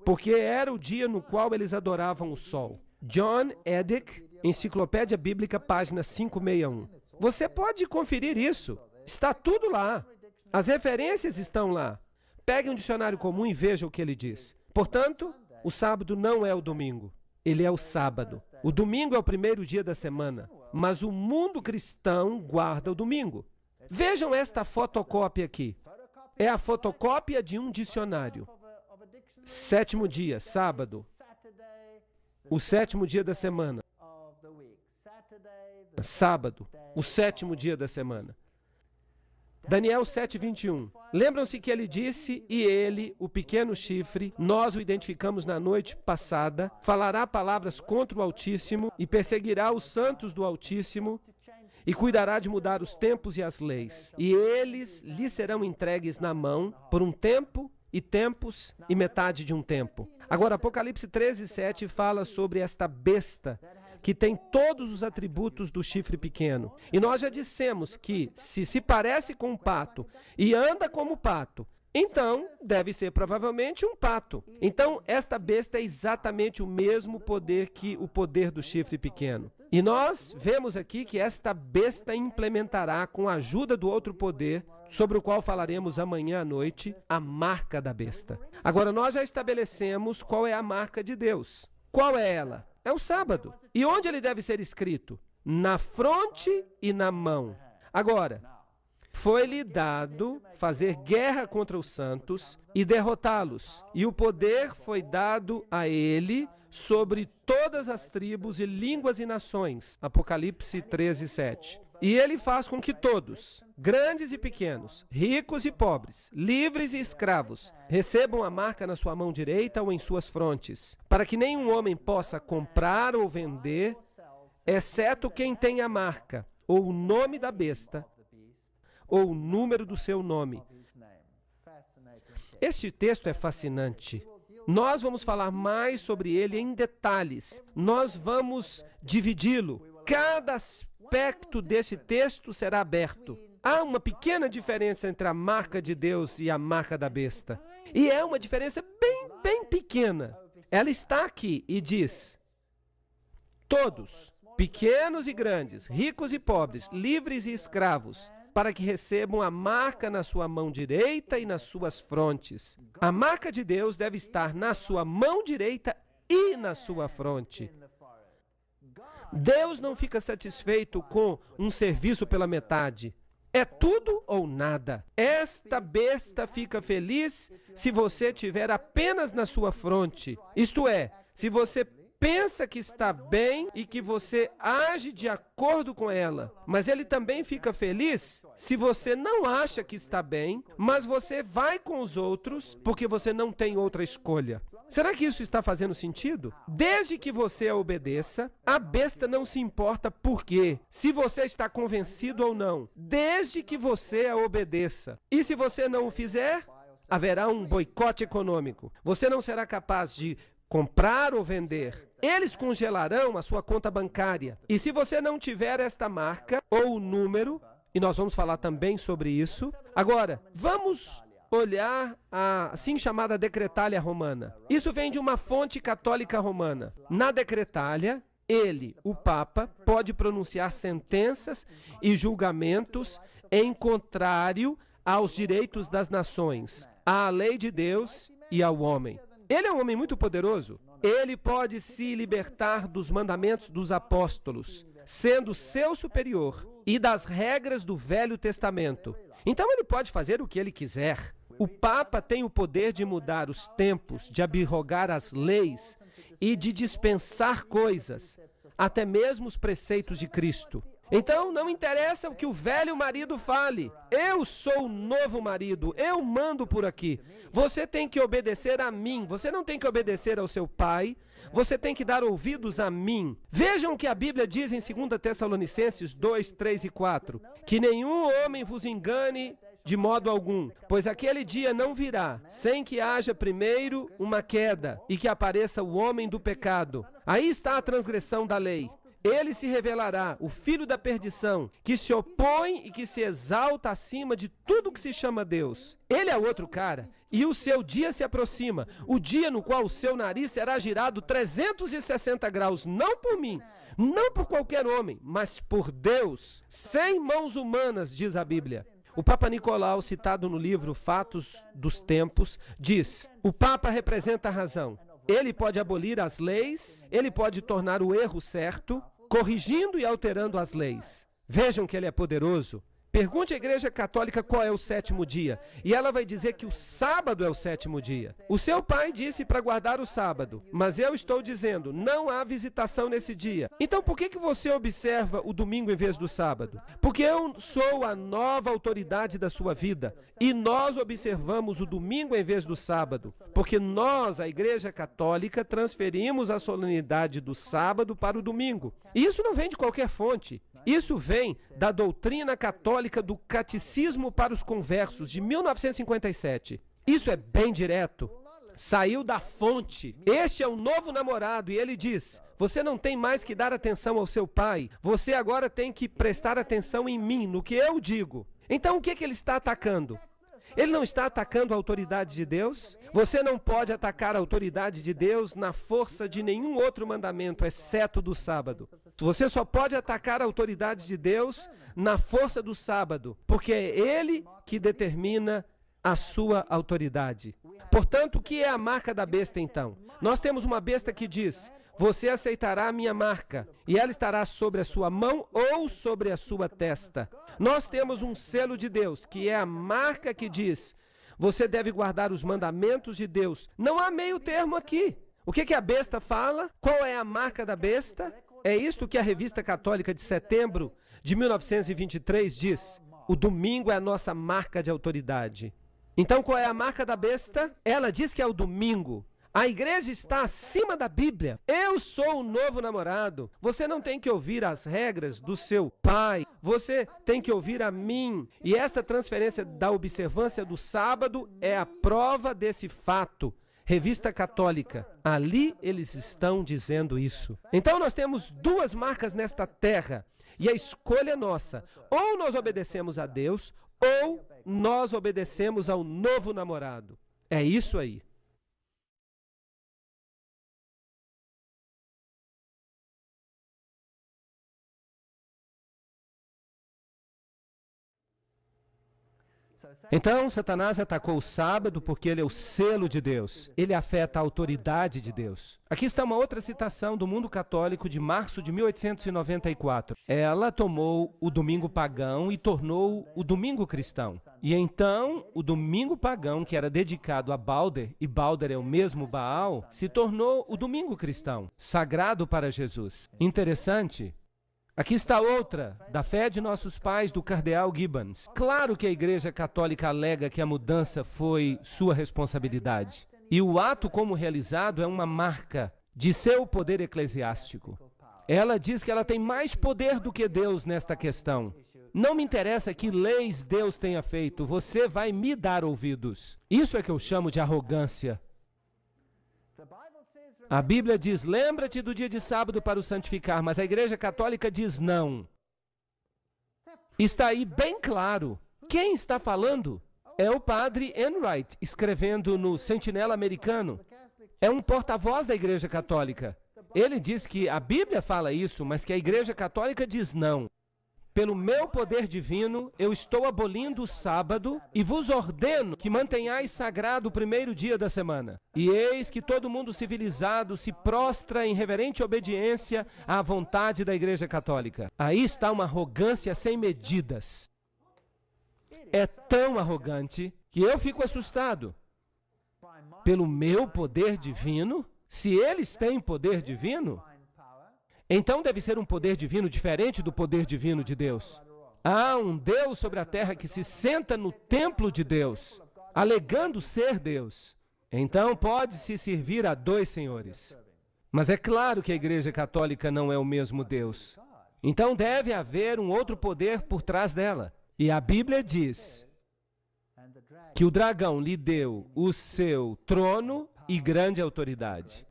porque era o dia no qual eles adoravam o sol. John Edick, Enciclopédia Bíblica, página 561. Você pode conferir isso. Está tudo lá. As referências estão lá. Pegue um dicionário comum e veja o que ele diz. Portanto, o sábado não é o domingo. Ele é o sábado. O domingo é o primeiro dia da semana, mas o mundo cristão guarda o domingo. Vejam esta fotocópia aqui. É a fotocópia de um dicionário. 7º dia, sábado. O 7º dia da semana. Sábado, o 7º dia da semana. Daniel 7:21. Lembram-se que ele disse, e ele, o pequeno chifre, nós o identificamos na noite passada, falará palavras contra o Altíssimo e perseguirá os santos do Altíssimo e cuidará de mudar os tempos e as leis. E eles lhe serão entregues na mão por um tempo e tempos e metade de um tempo. Agora, Apocalipse 13:7 fala sobre esta besta que tem todos os atributos do chifre pequeno. E nós já dissemos que, se parece com um pato e anda como pato, Então, deve ser provavelmente um pato. Então, esta besta é exatamente o mesmo poder que o poder do chifre pequeno. E nós vemos aqui que esta besta implementará, com a ajuda do outro poder, sobre o qual falaremos amanhã à noite, a marca da besta. Agora, nós já estabelecemos qual é a marca de Deus. Qual é ela? É o sábado. E onde ele deve ser escrito? Na fronte e na mão. Agora, foi-lhe dado fazer guerra contra os santos e derrotá-los. E o poder foi dado a ele sobre todas as tribos e línguas e nações. Apocalipse 13, 7. E ele faz com que todos, grandes e pequenos, ricos e pobres, livres e escravos, recebam a marca na sua mão direita ou em suas frontes, para que nenhum homem possa comprar ou vender, exceto quem tem a marca, ou o nome da besta, ou o número do seu nome. Este texto é fascinante. Nós vamos falar mais sobre ele em detalhes. Nós vamos dividi-lo. Cada aspecto desse texto será aberto. Há uma pequena diferença entre a marca de Deus e a marca da besta. E é uma diferença bem pequena. Ela está aqui e diz: todos, pequenos e grandes, ricos e pobres, livres e escravos, para que recebam a marca na sua mão direita e nas suas frontes. A marca de Deus deve estar na sua mão direita e na sua fronte. Deus não fica satisfeito com um serviço pela metade. É tudo ou nada. Esta besta fica feliz se você tiver apenas na sua fronte. Isto é, se você pensa que está bem e que você age de acordo com ela. Mas ele também fica feliz se você não acha que está bem, mas você vai com os outros porque você não tem outra escolha. Será que isso está fazendo sentido? Desde que você a obedeça, a besta não se importa por quê, se você está convencido ou não, desde que você a obedeça. E se você não o fizer, haverá um boicote econômico. Você não será capaz de comprar ou vender. Eles congelarão a sua conta bancária. E se você não tiver esta marca ou o número, e nós vamos falar também sobre isso. Agora, vamos olhar a assim chamada decretália romana. Isso vem de uma fonte católica romana. Na decretália, ele, o Papa, pode pronunciar sentenças e julgamentos em contrário aos direitos das nações, à lei de Deus e ao homem. Ele é um homem muito poderoso. Ele pode se libertar dos mandamentos dos apóstolos, sendo seu superior, e das regras do Velho Testamento. Então ele pode fazer o que ele quiser. O Papa tem o poder de mudar os tempos, de abrogar as leis e de dispensar coisas, até mesmo os preceitos de Cristo. Então, não interessa o que o velho marido fale. Eu sou o novo marido, eu mando por aqui. Você tem que obedecer a mim, você não tem que obedecer ao seu pai, você tem que dar ouvidos a mim. Vejam o que a Bíblia diz em 2 Tessalonicenses 2, 3 e 4. Que nenhum homem vos engane de modo algum, pois aquele dia não virá, sem que haja primeiro uma queda e que apareça o homem do pecado. Aí está a transgressão da lei. Ele se revelará, o filho da perdição, que se opõe e que se exalta acima de tudo que se chama Deus. Ele é outro cara, e o seu dia se aproxima, o dia no qual o seu nariz será girado 360 graus, não por mim, não por qualquer homem, mas por Deus, sem mãos humanas, diz a Bíblia. O Papa Nicolau, citado no livro Fatos dos Tempos, diz: o Papa representa a razão. Ele pode abolir as leis, ele pode tornar o erro certo, corrigindo e alterando as leis. Vejam que ele é poderoso. Pergunte à Igreja Católica qual é o sétimo dia, e ela vai dizer que o sábado é o sétimo dia. O seu pai disse para guardar o sábado, mas eu estou dizendo, não há visitação nesse dia. Então por que você observa o domingo em vez do sábado? Porque eu sou a nova autoridade da sua vida, e nós observamos o domingo em vez do sábado, porque nós, a Igreja Católica, transferimos a solenidade do sábado para o domingo. E isso não vem de qualquer fonte. Isso vem da doutrina católica do Catecismo para os Conversos, de 1957. Isso é bem direto. Saiu da fonte. Este é o novo namorado e ele diz: você não tem mais que dar atenção ao seu pai. Você agora tem que prestar atenção em mim, no que eu digo. Então o que ele está atacando? Ele não está atacando a autoridade de Deus? Você não pode atacar a autoridade de Deus na força de nenhum outro mandamento, exceto do sábado. Você só pode atacar a autoridade de Deus na força do sábado, porque é Ele que determina a sua autoridade. Portanto, o que é a marca da besta, então? Nós temos uma besta que diz: você aceitará a minha marca, e ela estará sobre a sua mão ou sobre a sua testa. Nós temos um selo de Deus, que é a marca que diz: você deve guardar os mandamentos de Deus. Não há meio termo aqui. O que a besta fala? Qual é a marca da besta? É isto que a Revista Católica de setembro de 1923 diz: o domingo é a nossa marca de autoridade. Então, qual é a marca da besta? Ela diz que é o domingo. A igreja está acima da Bíblia. Eu sou o novo namorado. Você não tem que ouvir as regras do seu pai. Você tem que ouvir a mim. E esta transferência da observância do sábado é a prova desse fato. Revista Católica. Ali eles estão dizendo isso. Então nós temos duas marcas nesta terra. E a escolha é nossa. Ou nós obedecemos a Deus, ou nós obedecemos ao novo namorado. É isso aí. Então, Satanás atacou o sábado porque ele é o selo de Deus. Ele afeta a autoridade de Deus. Aqui está uma outra citação do Mundo Católico de março de 1894. Ela tomou o domingo pagão e tornou o domingo cristão. E então, o domingo pagão, que era dedicado a Balder, e Balder é o mesmo Baal, se tornou o domingo cristão, sagrado para Jesus. Interessante. Aqui está outra, da fé de nossos pais, do cardeal Gibbons. Claro que a Igreja Católica alega que a mudança foi sua responsabilidade. E o ato como realizado é uma marca de seu poder eclesiástico. Ela diz que ela tem mais poder do que Deus nesta questão. Não me interessa que leis Deus tenha feito, você vai me dar ouvidos. Isso é que eu chamo de arrogância. A Bíblia diz: lembra-te do dia de sábado para o santificar, mas a Igreja Católica diz não. Está aí bem claro. Quem está falando é o padre Enright, escrevendo no Sentinela Americano. É um porta-voz da Igreja Católica. Ele diz que a Bíblia fala isso, mas que a Igreja Católica diz não. Pelo meu poder divino, eu estou abolindo o sábado e vos ordeno que mantenhais sagrado o primeiro dia da semana. E eis que todo mundo civilizado se prostra em reverente obediência à vontade da Igreja Católica. Aí está uma arrogância sem medidas. É tão arrogante que eu fico assustado. Pelo meu poder divino, se eles têm poder divino, então deve ser um poder divino diferente do poder divino de Deus. Há um Deus sobre a terra que se senta no templo de Deus, alegando ser Deus. Então pode-se servir a dois senhores. Mas é claro que a Igreja Católica não é o mesmo Deus. Então deve haver um outro poder por trás dela. E a Bíblia diz que o dragão lhe deu o seu trono e grande autoridade.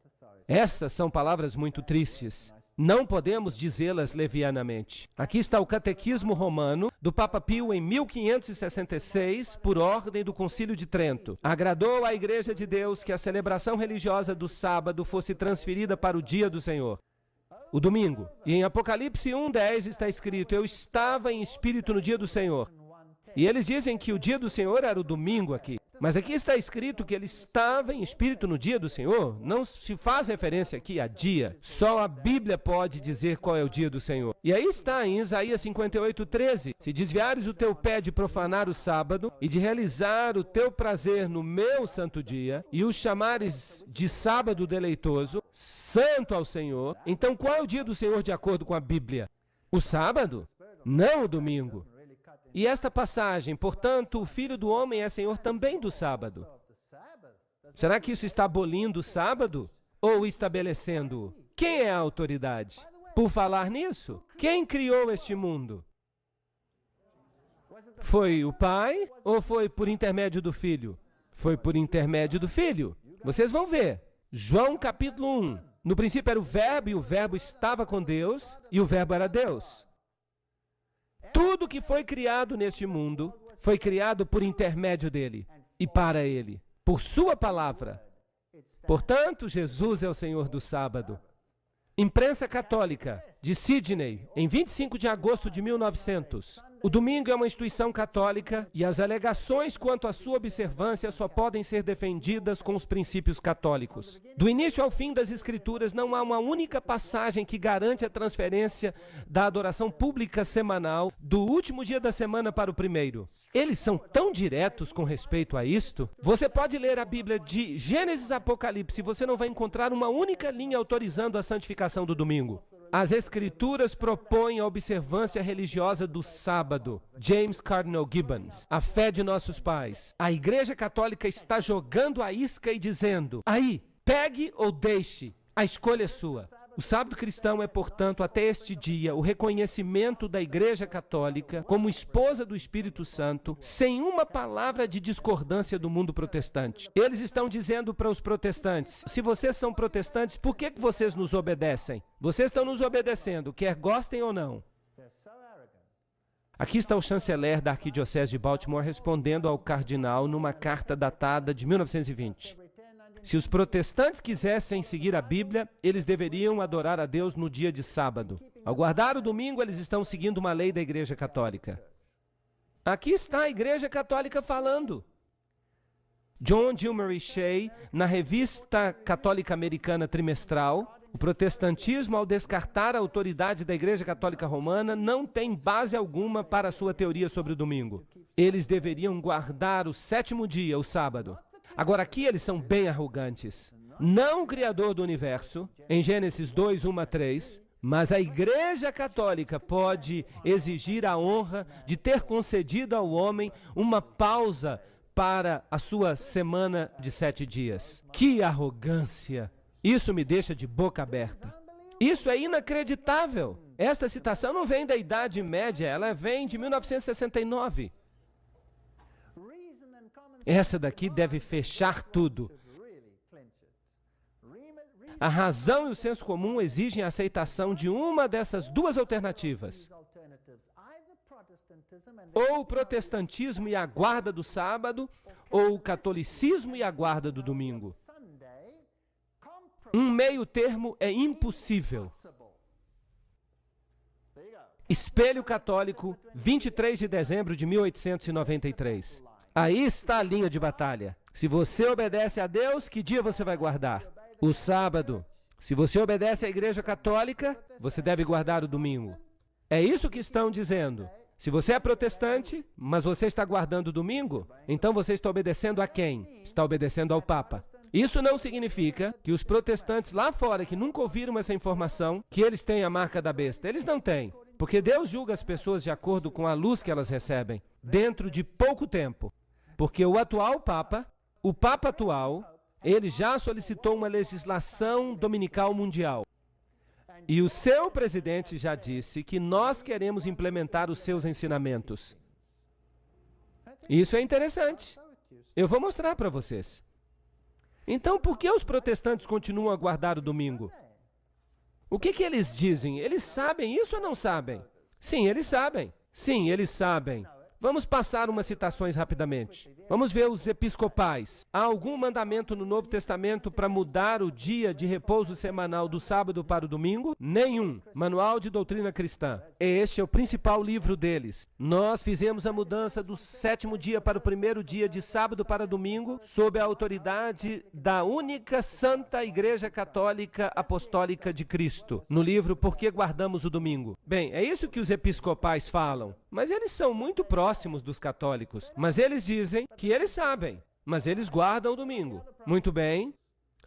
Essas são palavras muito tristes. Não podemos dizê-las levianamente. Aqui está o Catequismo Romano do Papa Pio em 1566, por ordem do Concílio de Trento. Agradou à Igreja de Deus que a celebração religiosa do sábado fosse transferida para o dia do Senhor, o domingo. E em Apocalipse 1:10 está escrito: eu estava em espírito no dia do Senhor. E eles dizem que o dia do Senhor era o domingo aqui. Mas aqui está escrito que ele estava em espírito no dia do Senhor. Não se faz referência aqui a dia. Só a Bíblia pode dizer qual é o dia do Senhor. E aí está em Isaías 58:13. Se desviares o teu pé de profanar o sábado e de realizar o teu prazer no meu santo dia, e os chamares de sábado deleitoso, santo ao Senhor, então qual é o dia do Senhor de acordo com a Bíblia? O sábado? Não o domingo. E esta passagem, portanto, o Filho do Homem é Senhor também do sábado. Será que isso está abolindo o sábado ou estabelecendo-o? Quem é a autoridade? Por falar nisso, quem criou este mundo? Foi o Pai ou foi por intermédio do Filho? Foi por intermédio do Filho. Vocês vão ver. João capítulo 1. No princípio era o Verbo e o Verbo estava com Deus e o Verbo era Deus. Tudo que foi criado neste mundo foi criado por intermédio dele e para ele, por sua palavra. Portanto, Jesus é o Senhor do sábado. Imprensa Católica, de Sydney, em 25 de agosto de 1900. O domingo é uma instituição católica e as alegações quanto à sua observância só podem ser defendidas com os princípios católicos. Do início ao fim das Escrituras, não há uma única passagem que garante a transferência da adoração pública semanal do último dia da semana para o primeiro. Eles são tão diretos com respeito a isto. Você pode ler a Bíblia de Gênesis a Apocalipse e você não vai encontrar uma única linha autorizando a santificação do domingo. As Escrituras propõem a observância religiosa do sábado. James Cardinal Gibbons. A fé de nossos pais. A Igreja Católica está jogando a isca e dizendo: aí, pegue ou deixe, a escolha é sua. O sábado cristão é, portanto, até este dia, o reconhecimento da Igreja Católica como esposa do Espírito Santo, sem uma palavra de discordância do mundo protestante. Eles estão dizendo para os protestantes: se vocês são protestantes, por que vocês nos obedecem? Vocês estão nos obedecendo, quer gostem ou não. Aqui está o chanceler da Arquidiocese de Baltimore respondendo ao cardeal numa carta datada de 1920. Se os protestantes quisessem seguir a Bíblia, eles deveriam adorar a Deus no dia de sábado. Ao guardar o domingo, eles estão seguindo uma lei da Igreja Católica. Aqui está a Igreja Católica falando. John Gilmary Shea, na Revista Católica Americana Trimestral, o protestantismo, ao descartar a autoridade da Igreja Católica Romana, não tem base alguma para a sua teoria sobre o domingo. Eles deveriam guardar o sétimo dia, o sábado. Agora, aqui eles são bem arrogantes. Não o Criador do Universo, em Gênesis 2, 1 a 3, mas a Igreja Católica pode exigir a honra de ter concedido ao homem uma pausa para a sua semana de 7 dias. Que arrogância! Isso me deixa de boca aberta. Isso é inacreditável. Esta citação não vem da Idade Média, ela vem de 1969. Essa daqui deve fechar tudo. A razão e o senso comum exigem a aceitação de uma dessas duas alternativas. Ou o protestantismo e a guarda do sábado, ou o catolicismo e a guarda do domingo. Um meio termo é impossível. Espelho Católico, 23 de dezembro de 1893. Aí está a linha de batalha. Se você obedece a Deus, que dia você vai guardar? O sábado. Se você obedece à Igreja Católica, você deve guardar o domingo. É isso que estão dizendo. Se você é protestante, mas você está guardando o domingo, então você está obedecendo a quem? Está obedecendo ao Papa. Isso não significa que os protestantes lá fora, que nunca ouviram essa informação, que eles têm a marca da besta. Eles não têm. Porque Deus julga as pessoas de acordo com a luz que elas recebem, dentro de pouco tempo. Porque o atual Papa, o Papa atual, ele já solicitou uma legislação dominical mundial. E o seu presidente já disse que nós queremos implementar os seus ensinamentos. Isso é interessante. Eu vou mostrar para vocês. Então, por que os protestantes continuam a guardar o domingo? O que eles dizem? Eles sabem isso ou não sabem? Sim, eles sabem. Sim, eles sabem. Vamos passar umas citações rapidamente. Vamos ver os episcopais. Há algum mandamento no Novo Testamento para mudar o dia de repouso semanal do sábado para o domingo? Nenhum. Manual de Doutrina Cristã. Este é o principal livro deles. Nós fizemos a mudança do sétimo dia para o primeiro dia, de sábado para domingo, sob a autoridade da única Santa Igreja Católica Apostólica de Cristo, no livro Por que Guardamos o Domingo. Bem, é isso que os episcopais falam. Mas eles são muito próximos dos católicos. Mas eles dizem que eles sabem, mas eles guardam o domingo. Muito bem.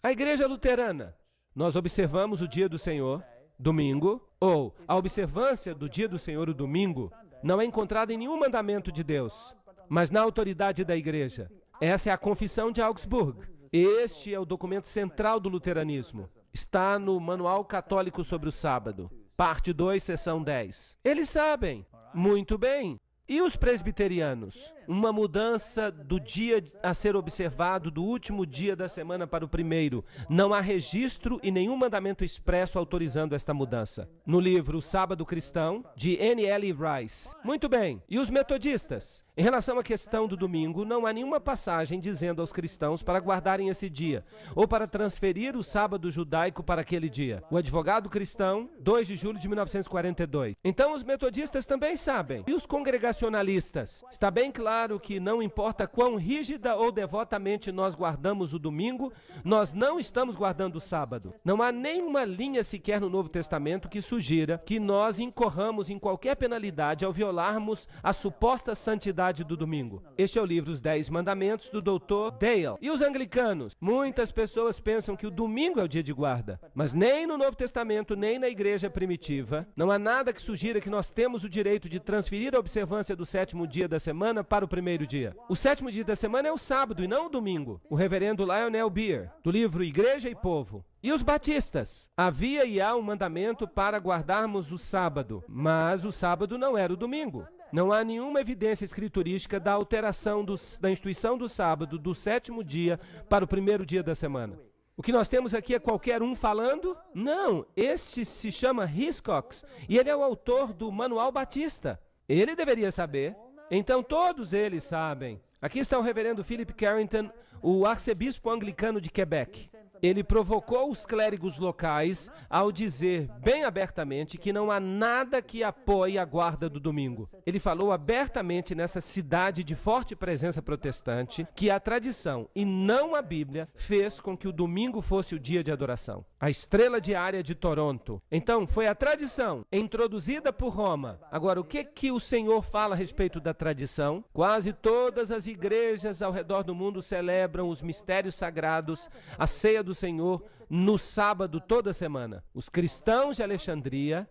A Igreja Luterana. Nós observamos o dia do Senhor, domingo, ou a observância do dia do Senhor, o domingo, não é encontrada em nenhum mandamento de Deus, mas na autoridade da Igreja. Essa é a Confissão de Augsburgo. Este é o documento central do luteranismo. Está no Manual Católico sobre o Sábado, parte 2, seção 10. Eles sabem. Muito bem. E os presbiterianos? uma mudança do dia a ser observado do último dia da semana para o primeiro. Não há registro e nenhum mandamento expresso autorizando esta mudança. No livro O Sábado Cristão, de N.L. Rice. Muito bem, e os metodistas? Em relação à questão do domingo, não há nenhuma passagem dizendo aos cristãos para guardarem esse dia, ou para transferir o sábado judaico para aquele dia. O Advogado Cristão, 2 de julho de 1942. Então os metodistas também sabem. E os congregacionalistas? Está bem claro que não importa quão rígida ou devotamente nós guardamos o domingo, nós não estamos guardando o sábado. Não há nenhuma linha sequer no Novo Testamento que sugira que nós incorramos em qualquer penalidade ao violarmos a suposta santidade do domingo. Este é o livro Os 10 Mandamentos, do Dr. Dale. E os anglicanos? Muitas pessoas pensam que o domingo é o dia de guarda, mas nem no Novo Testamento, nem na igreja primitiva, não há nada que sugira que nós temos o direito de transferir a observância do sétimo dia da semana para o primeiro dia. O sétimo dia da semana é o sábado e não o domingo. O reverendo Lionel Beer, do livro Igreja e Povo. E os batistas? Havia e há um mandamento para guardarmos o sábado, mas o sábado não era o domingo. Não há nenhuma evidência escriturística da alteração da instituição do sábado do sétimo dia para o primeiro dia da semana. O que nós temos aqui é qualquer um falando? Não, este se chama Hiscox e ele é o autor do Manual Batista. Ele deveria saber. Então todos eles sabem. Aqui está o reverendo Philip Carrington, o arcebispo anglicano de Quebec. Ele provocou os clérigos locais ao dizer bem abertamente que não há nada que apoie a guarda do domingo. Ele falou abertamente nessa cidade de forte presença protestante que a tradição, e não a Bíblia, fez com que o domingo fosse o dia de adoração. A estrela diária de Toronto. Então, foi a tradição introduzida por Roma. Agora, o que o Senhor fala a respeito da tradição? Quase todas as igrejas ao redor do mundo celebram os mistérios sagrados, a ceia do Senhor, no sábado toda semana. Os cristãos de Alexandria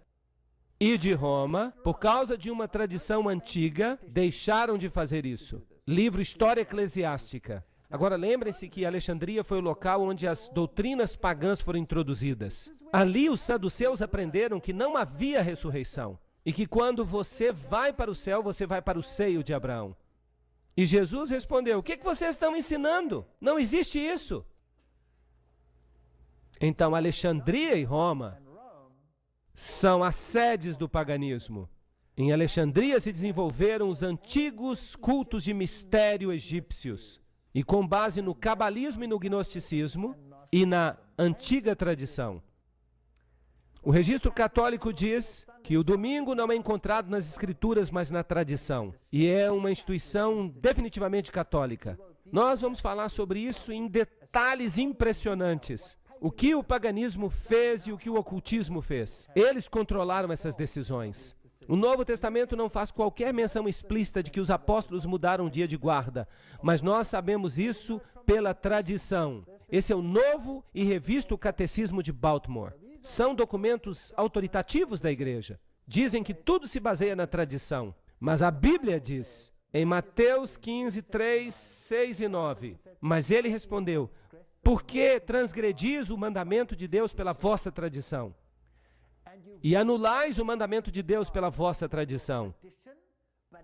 e de Roma, por causa de uma tradição antiga, deixaram de fazer isso. Livro História Eclesiástica. Agora lembrem-se que Alexandria foi o local onde as doutrinas pagãs foram introduzidas. Ali os saduceus aprenderam que não havia ressurreição e que quando você vai para o céu, você vai para o seio de Abraão. E Jesus respondeu: o que vocês estão ensinando? Não existe isso. Então, Alexandria e Roma são as sedes do paganismo. Em Alexandria se desenvolveram os antigos cultos de mistério egípcios. E com base no cabalismo e no gnosticismo e na antiga tradição. O registro católico diz que o domingo não é encontrado nas escrituras, mas na tradição. E é uma instituição definitivamente católica. Nós vamos falar sobre isso em detalhes impressionantes. O que o paganismo fez e o que o ocultismo fez. Eles controlaram essas decisões. O Novo Testamento não faz qualquer menção explícita de que os apóstolos mudaram o dia de guarda, mas nós sabemos isso pela tradição. Esse é o novo e revisto Catecismo de Baltimore. São documentos autoritativos da igreja. Dizem que tudo se baseia na tradição, mas a Bíblia diz, em Mateus 15, 3, 6 e 9, mas ele respondeu: por que transgredis o mandamento de Deus pela vossa tradição? E anulais o mandamento de Deus pela vossa tradição.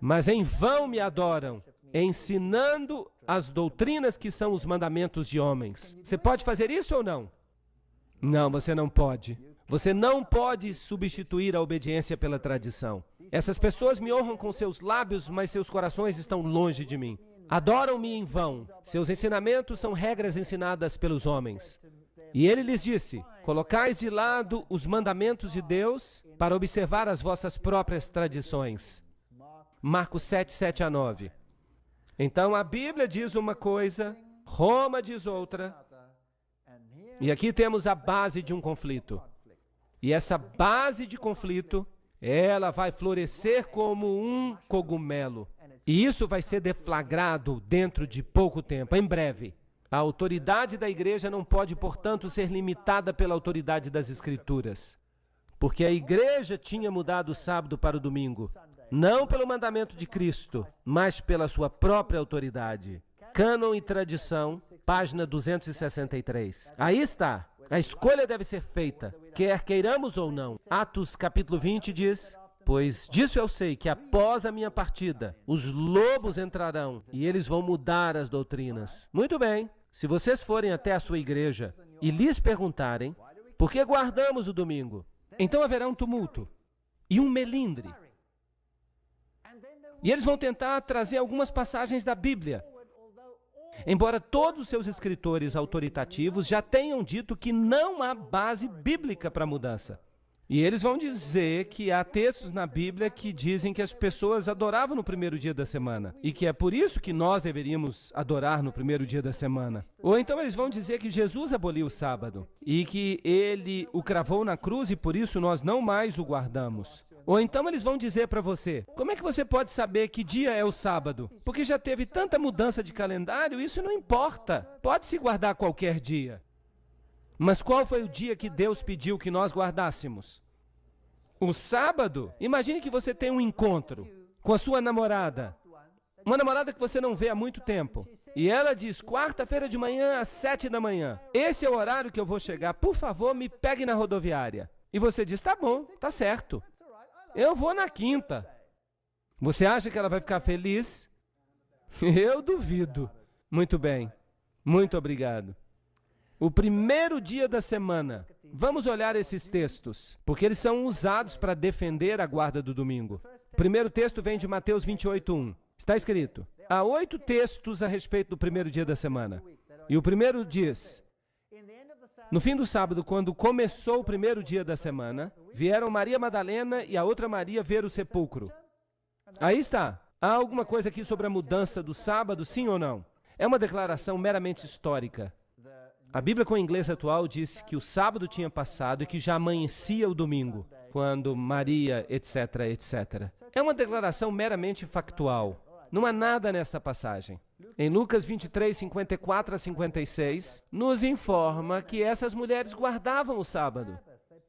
Mas em vão me adoram, ensinando as doutrinas que são os mandamentos de homens. Você pode fazer isso ou não? Não, você não pode. Você não pode substituir a obediência pela tradição. Essas pessoas me honram com seus lábios, mas seus corações estão longe de mim. Adoram-me em vão. Seus ensinamentos são regras ensinadas pelos homens. E ele lhes disse: colocais de lado os mandamentos de Deus para observar as vossas próprias tradições. Marcos 7, 7 a 9. Então a Bíblia diz uma coisa, Roma diz outra, e aqui temos a base de um conflito. E essa base de conflito, ela vai florescer como um cogumelo. E isso vai ser deflagrado dentro de pouco tempo, em breve. A autoridade da igreja não pode, portanto, ser limitada pela autoridade das Escrituras. Porque a igreja tinha mudado o sábado para o domingo, não pelo mandamento de Cristo, mas pela sua própria autoridade. Cânon e Tradição, página 263. Aí está. A escolha deve ser feita, quer queiramos ou não. Atos capítulo 20 diz: Pois disso eu sei que após a minha partida, os lobos entrarão e eles vão mudar as doutrinas. Muito bem, se vocês forem até a sua igreja e lhes perguntarem, por que guardamos o domingo? Então haverá um tumulto e um melindre. E eles vão tentar trazer algumas passagens da Bíblia. Embora todos os seus escritores autoritativos já tenham dito que não há base bíblica para a mudança. E eles vão dizer que há textos na Bíblia que dizem que as pessoas adoravam no primeiro dia da semana e que é por isso que nós deveríamos adorar no primeiro dia da semana. Ou então eles vão dizer que Jesus aboliu o sábado e que ele o cravou na cruz e por isso nós não mais o guardamos. Ou então eles vão dizer para você, como é que você pode saber que dia é o sábado? Porque já teve tanta mudança de calendário, isso não importa. Pode-se guardar qualquer dia. Mas qual foi o dia que Deus pediu que nós guardássemos? O sábado? Imagine que você tem um encontro com a sua namorada. Uma namorada que você não vê há muito tempo. E ela diz, quarta-feira de manhã às 7 da manhã. Esse é o horário que eu vou chegar. Por favor, me pegue na rodoviária. E você diz, tá bom, tá certo. Eu vou na quinta. Você acha que ela vai ficar feliz? Eu duvido. Muito bem. Muito obrigado. O primeiro dia da semana. Vamos olhar esses textos, porque eles são usados para defender a guarda do domingo. O primeiro texto vem de Mateus 28:1. Está escrito, há 8 textos a respeito do primeiro dia da semana. E o primeiro diz, no fim do sábado, quando começou o primeiro dia da semana, vieram Maria Madalena e a outra Maria ver o sepulcro. Aí está. Há alguma coisa aqui sobre a mudança do sábado, sim ou não? É uma declaração meramente histórica. A Bíblia com o inglês atual diz que o sábado tinha passado e que já amanhecia o domingo, quando Maria, etc., etc. É uma declaração meramente factual. Não há nada nesta passagem. Em Lucas 23, 54 a 56, nos informa que essas mulheres guardavam o sábado.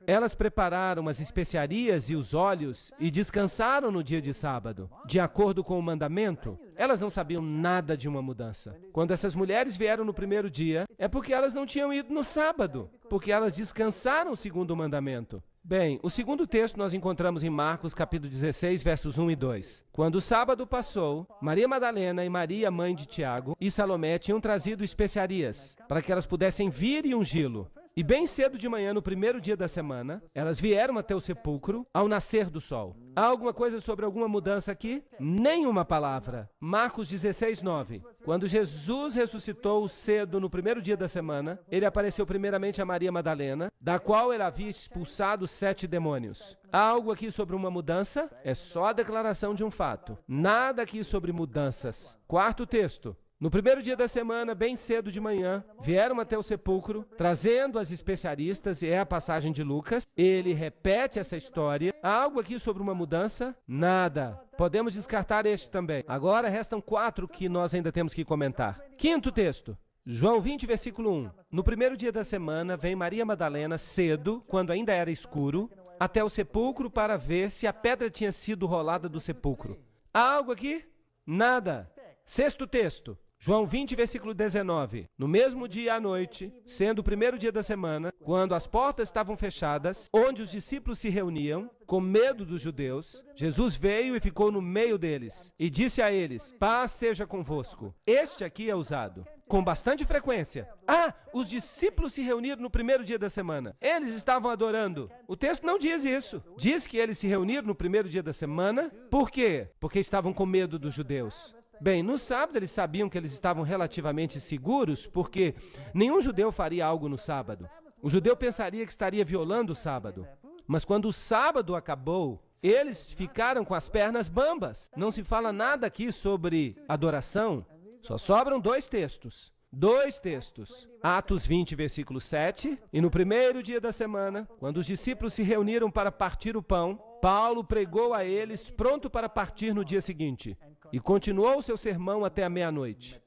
Elas prepararam as especiarias e os óleos e descansaram no dia de sábado. De acordo com o mandamento, elas não sabiam nada de uma mudança. Quando essas mulheres vieram no primeiro dia, é porque elas não tinham ido no sábado, porque elas descansaram segundo o mandamento. Bem, o segundo texto nós encontramos em Marcos, capítulo 16, versos 1 e 2. Quando o sábado passou, Maria Madalena e Maria, mãe de Tiago, e Salomé tinham trazido especiarias para que elas pudessem vir e ungí-lo. E bem cedo de manhã, no primeiro dia da semana, elas vieram até o sepulcro ao nascer do sol. Há alguma coisa sobre alguma mudança aqui? Nenhuma palavra. Marcos 16, 9. Quando Jesus ressuscitou cedo no primeiro dia da semana, ele apareceu primeiramente a Maria Madalena, da qual ele havia expulsado 7 demônios. Há algo aqui sobre uma mudança? É só a declaração de um fato. Nada aqui sobre mudanças. Quarto texto. No primeiro dia da semana, bem cedo de manhã, vieram até o sepulcro, trazendo as especiaristas, e é a passagem de Lucas. Ele repete essa história. Há algo aqui sobre uma mudança? Nada. Podemos descartar este também. Agora restam 4 que nós ainda temos que comentar. Quinto texto. João 20, versículo 1. No primeiro dia da semana, vem Maria Madalena cedo, quando ainda era escuro, até o sepulcro para ver se a pedra tinha sido rolada do sepulcro. Há algo aqui? Nada. Sexto texto. João 20, versículo 19. No mesmo dia à noite, sendo o primeiro dia da semana, quando as portas estavam fechadas, onde os discípulos se reuniam, com medo dos judeus, Jesus veio e ficou no meio deles, e disse a eles, paz seja convosco. Este aqui é usado com bastante frequência. Ah, os discípulos se reuniram no primeiro dia da semana. Eles estavam adorando. O texto não diz isso. Diz que eles se reuniram no primeiro dia da semana. Por quê? Porque estavam com medo dos judeus. Bem, no sábado eles sabiam que eles estavam relativamente seguros, porque nenhum judeu faria algo no sábado. O judeu pensaria que estaria violando o sábado. Mas quando o sábado acabou, eles ficaram com as pernas bambas. Não se fala nada aqui sobre adoração. Só sobram 2 textos. 2 textos. Atos 20, versículo 7. E no primeiro dia da semana, quando os discípulos se reuniram para partir o pão, Paulo pregou a eles pronto para partir no dia seguinte. E continuou seu sermão até a meia-noite.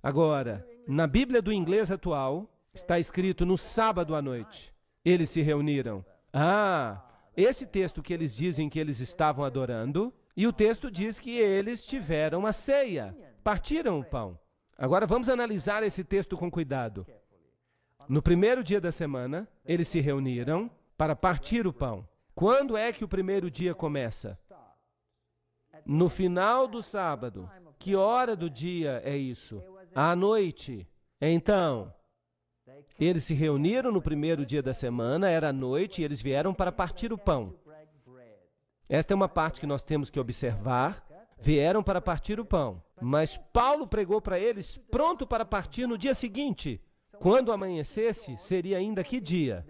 Agora, na Bíblia do inglês atual, está escrito no sábado à noite. Eles se reuniram. Ah, esse texto que eles dizem que eles estavam adorando, e o texto diz que eles tiveram a ceia, partiram o pão. Agora vamos analisar esse texto com cuidado. No primeiro dia da semana, eles se reuniram para partir o pão. Quando é que o primeiro dia começa? No final do sábado. Que hora do dia é isso? À noite. Então, eles se reuniram no primeiro dia da semana, era à noite, e eles vieram para partir o pão. Esta é uma parte que nós temos que observar. Vieram para partir o pão. Mas Paulo pregou para eles pronto para partir no dia seguinte. Quando amanhecesse, seria ainda que dia?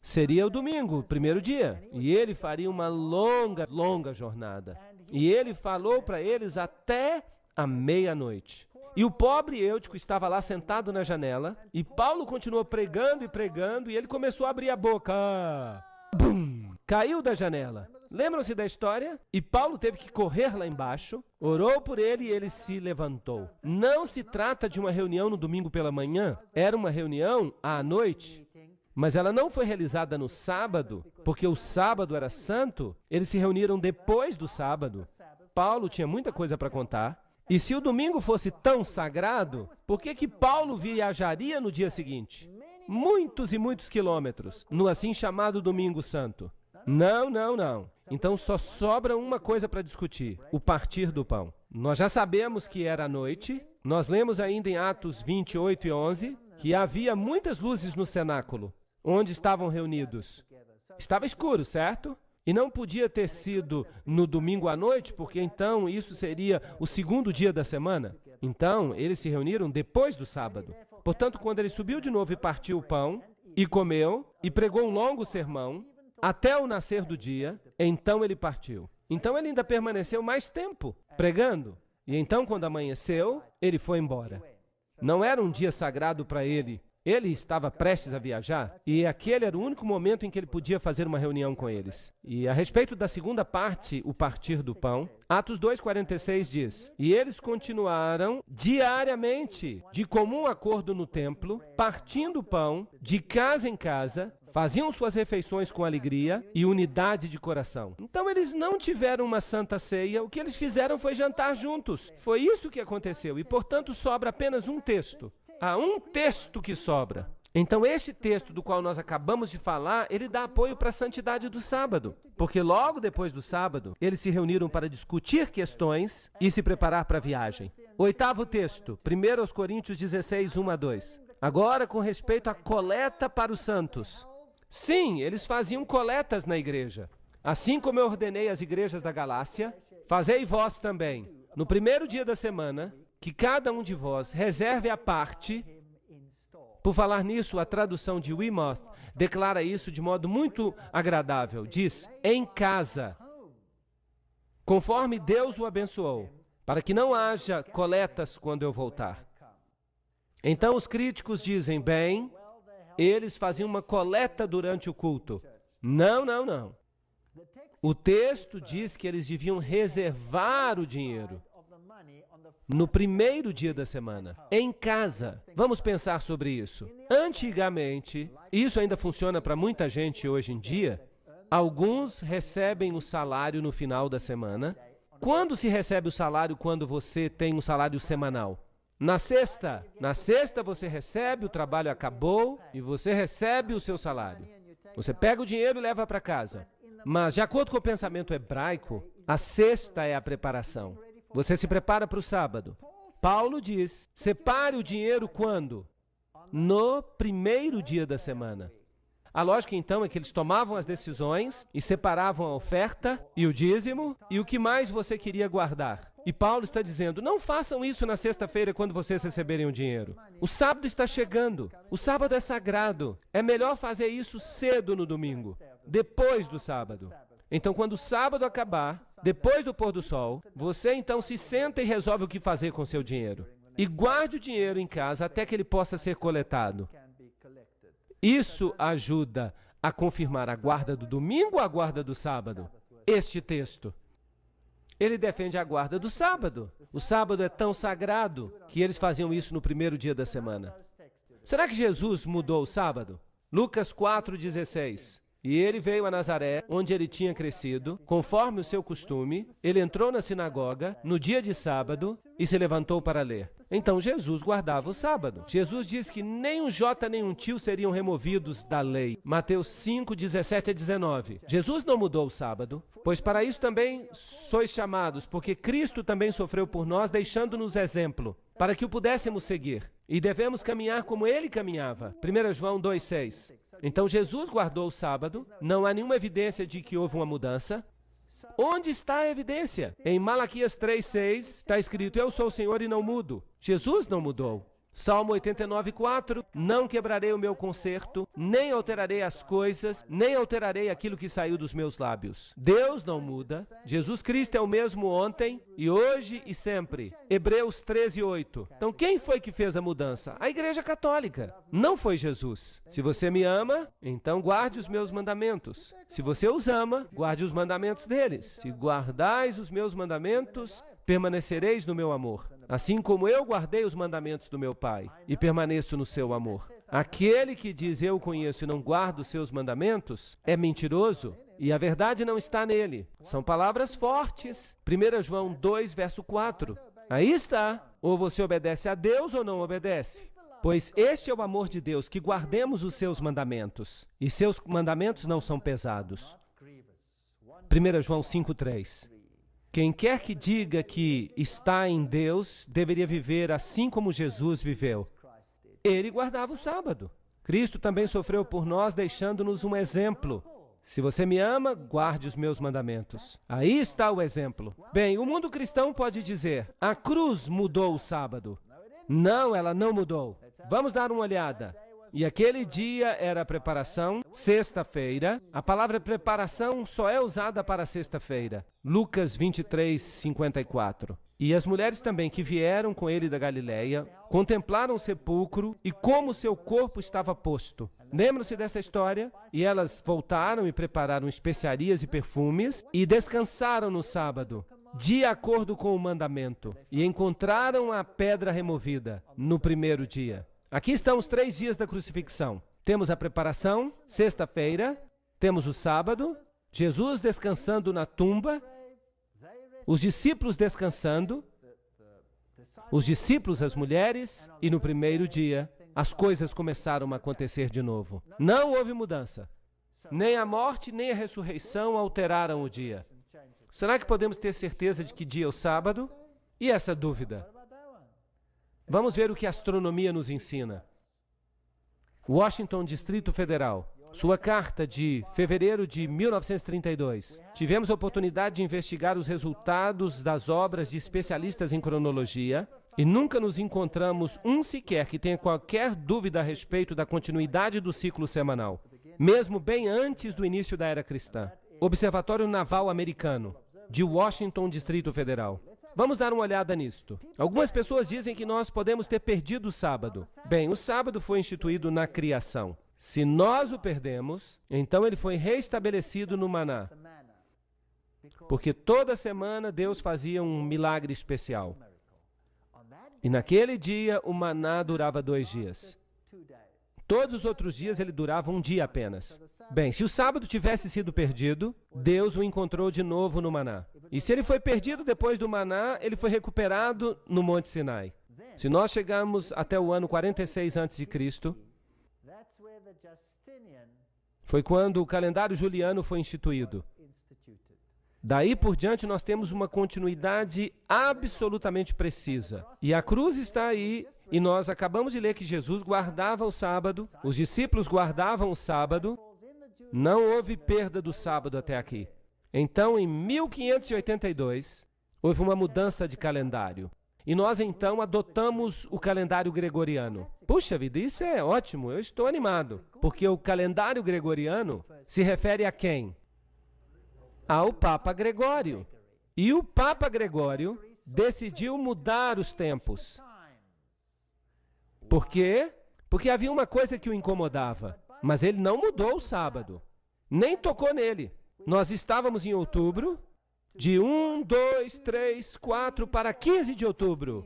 Seria o domingo, o primeiro dia. E ele faria uma longa jornada. E ele falou para eles até a meia-noite. E o pobre Eutico estava lá sentado na janela, e Paulo continuou pregando, e ele começou a abrir a boca. Bum! Caiu da janela. Lembram-se da história? E Paulo teve que correr lá embaixo, orou por ele e ele se levantou. Não se trata de uma reunião no domingo pela manhã, era uma reunião à noite. Mas ela não foi realizada no sábado, porque o sábado era santo. Eles se reuniram depois do sábado. Paulo tinha muita coisa para contar. E se o domingo fosse tão sagrado, por que Paulo viajaria no dia seguinte? Muitos e muitos quilômetros, no assim chamado Domingo Santo. Não. Então só sobra uma coisa para discutir, o partir do pão. Nós já sabemos que era à noite. Nós lemos ainda em Atos 28 e 11 que havia muitas luzes no cenáculo, onde estavam reunidos. Estava escuro, certo? E não podia ter sido no domingo à noite, porque então isso seria o segundo dia da semana. Então, eles se reuniram depois do sábado. Portanto, quando ele subiu de novo e partiu o pão, e comeu, e pregou um longo sermão, até o nascer do dia, então ele partiu. Então ele ainda permaneceu mais tempo pregando. E então, quando amanheceu, ele foi embora. Não era um dia sagrado para ele. Ele estava prestes a viajar e aquele era o único momento em que ele podia fazer uma reunião com eles. E a respeito da segunda parte, o partir do pão, Atos 2,46 diz: E eles continuaram diariamente, de comum acordo no templo, partindo o pão de casa em casa, faziam suas refeições com alegria e unidade de coração. Então eles não tiveram uma santa ceia, o que eles fizeram foi jantar juntos. Foi isso que aconteceu e, portanto, sobra apenas um texto. Há um texto que sobra. Então, esse texto do qual nós acabamos de falar, ele dá apoio para a santidade do sábado. Porque logo depois do sábado, eles se reuniram para discutir questões e se preparar para a viagem. Oitavo texto, 1 Coríntios 16, 1 a 2. Agora, com respeito à coleta para os santos. Sim, eles faziam coletas na igreja. Assim como eu ordenei às igrejas da Galácia, fazei vós também, no primeiro dia da semana, que cada um de vós reserve a parte. Por falar nisso, a tradução de Weymouth declara isso de modo muito agradável. Diz, em casa, conforme Deus o abençoou, para que não haja coletas quando eu voltar. Então os críticos dizem, bem, eles faziam uma coleta durante o culto. Não. O texto diz que eles deviam reservar o dinheiro no primeiro dia da semana, em casa. Vamos pensar sobre isso. Antigamente, isso ainda funciona para muita gente hoje em dia, alguns recebem o salário no final da semana. Quando se recebe o salário quando você tem um salário semanal? Na sexta. Na sexta você recebe, o trabalho acabou e você recebe o seu salário. Você pega o dinheiro e leva para casa. Mas, de acordo com o pensamento hebraico, a sexta é a preparação. Você se prepara para o sábado. Paulo diz, separe o dinheiro quando? No primeiro dia da semana. A lógica, então, é que eles tomavam as decisões e separavam a oferta e o dízimo e o que mais você queria guardar. E Paulo está dizendo, não façam isso na sexta-feira quando vocês receberem o dinheiro. O sábado está chegando. O sábado é sagrado. É melhor fazer isso cedo no domingo, depois do sábado. Então, quando o sábado acabar, depois do pôr do sol, você então se senta e resolve o que fazer com seu dinheiro. E guarde o dinheiro em casa até que ele possa ser coletado. Isso ajuda a confirmar a guarda do domingo ou a guarda do sábado? Este texto. Ele defende a guarda do sábado. O sábado é tão sagrado que eles faziam isso no primeiro dia da semana. Será que Jesus mudou o sábado? Lucas 4,16. E ele veio a Nazaré, onde ele tinha crescido, conforme o seu costume. Ele entrou na sinagoga no dia de sábado e se levantou para ler. Então Jesus guardava o sábado. Jesus diz que nem um jota nem um tio seriam removidos da lei. Mateus 5, 17 a 19. Jesus não mudou o sábado, pois para isso também sois chamados, porque Cristo também sofreu por nós, deixando-nos exemplo, para que o pudéssemos seguir. E devemos caminhar como ele caminhava. 1 João 2,6. Então Jesus guardou o sábado, não há nenhuma evidência de que houve uma mudança. Onde está a evidência? Em Malaquias 3,6 está escrito, eu sou o Senhor e não mudo. Jesus não mudou. Salmo 89,4, não quebrarei o meu concerto, nem alterarei as coisas, nem alterarei aquilo que saiu dos meus lábios. Deus não muda, Jesus Cristo é o mesmo ontem, e hoje e sempre. Hebreus 13,8. Então quem foi que fez a mudança? A Igreja Católica, não foi Jesus. Se você me ama, então guarde os meus mandamentos. Se você os ama, guarde os mandamentos deles. Se guardais os meus mandamentos, permanecereis no meu amor. Assim como eu guardei os mandamentos do meu Pai e permaneço no seu amor. Aquele que diz eu conheço e não guarda os seus mandamentos é mentiroso e a verdade não está nele. São palavras fortes. 1 João 2, verso 4. Aí está. Ou você obedece a Deus ou não obedece. Pois este é o amor de Deus, que guardemos os seus mandamentos. E seus mandamentos não são pesados. 1 João 5, 3. Quem quer que diga que está em Deus, deveria viver assim como Jesus viveu. Ele guardava o sábado. Cristo também sofreu por nós, deixando-nos um exemplo. Se você me ama, guarde os meus mandamentos. Aí está o exemplo. Bem, o mundo cristão pode dizer, a cruz mudou o sábado. Não, ela não mudou. Vamos dar uma olhada. E aquele dia era a preparação, sexta-feira. A palavra preparação só é usada para sexta-feira. Lucas 23, 54. E as mulheres também que vieram com ele da Galileia, contemplaram o sepulcro e como seu corpo estava posto. Lembram-se dessa história? E elas voltaram e prepararam especiarias e perfumes e descansaram no sábado, de acordo com o mandamento. E encontraram a pedra removida no primeiro dia. Aqui estão os 3 dias da crucifixão. Temos a preparação, sexta-feira, temos o sábado, Jesus descansando na tumba, os discípulos descansando, os discípulos, as mulheres, e no primeiro dia, as coisas começaram a acontecer de novo. Não houve mudança. Nem a morte, nem a ressurreição alteraram o dia. Será que podemos ter certeza de que dia é o sábado? E essa dúvida? Vamos ver o que a astronomia nos ensina. Washington, Distrito Federal. Sua carta de fevereiro de 1932. Tivemos a oportunidade de investigar os resultados das obras de especialistas em cronologia e nunca nos encontramos um sequer que tenha qualquer dúvida a respeito da continuidade do ciclo semanal, mesmo bem antes do início da era cristã. Observatório Naval Americano, de Washington, Distrito Federal. Vamos dar uma olhada nisto. Algumas pessoas dizem que nós podemos ter perdido o sábado. Bem, o sábado foi instituído na criação. Se nós o perdemos, então ele foi reestabelecido no maná. Porque toda semana Deus fazia um milagre especial. E naquele dia o maná durava 2 dias. Todos os outros dias ele durava 1 dia apenas. Bem, se o sábado tivesse sido perdido, Deus o encontrou de novo no maná. E se ele foi perdido depois do maná, ele foi recuperado no Monte Sinai. Se nós chegarmos até o ano 46 a.C., foi quando o calendário juliano foi instituído. Daí por diante nós temos uma continuidade absolutamente precisa. E a cruz está aí, e nós acabamos de ler que Jesus guardava o sábado, os discípulos guardavam o sábado, não houve perda do sábado até aqui. Então, em 1582, houve uma mudança de calendário. E nós, então, adotamos o calendário gregoriano. Puxa vida, isso é ótimo, eu estou animado. Porque o calendário gregoriano se refere a quem? Ao Papa Gregório. E o Papa Gregório decidiu mudar os tempos. Por quê? Porque havia uma coisa que o incomodava. Mas ele não mudou o sábado. Nem tocou nele. Nós estávamos em outubro, de 1, 2, 3, 4 para 15 de outubro.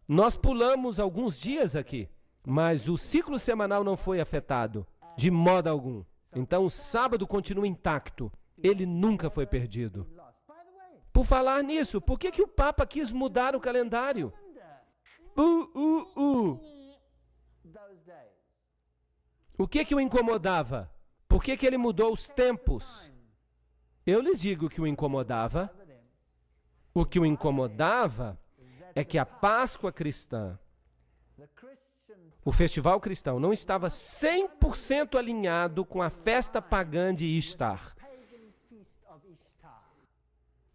Nós pulamos alguns dias aqui, mas o ciclo semanal não foi afetado, de modo algum. Então o sábado continua intacto. Ele nunca foi perdido. Por falar nisso, por que o Papa quis mudar o calendário? O que o incomodava? Por que ele mudou os tempos? Eu lhes digo que o incomodava. O que o incomodava é que a Páscoa cristã, o festival cristão, não estava 100% alinhado com a festa pagã de Ishtar,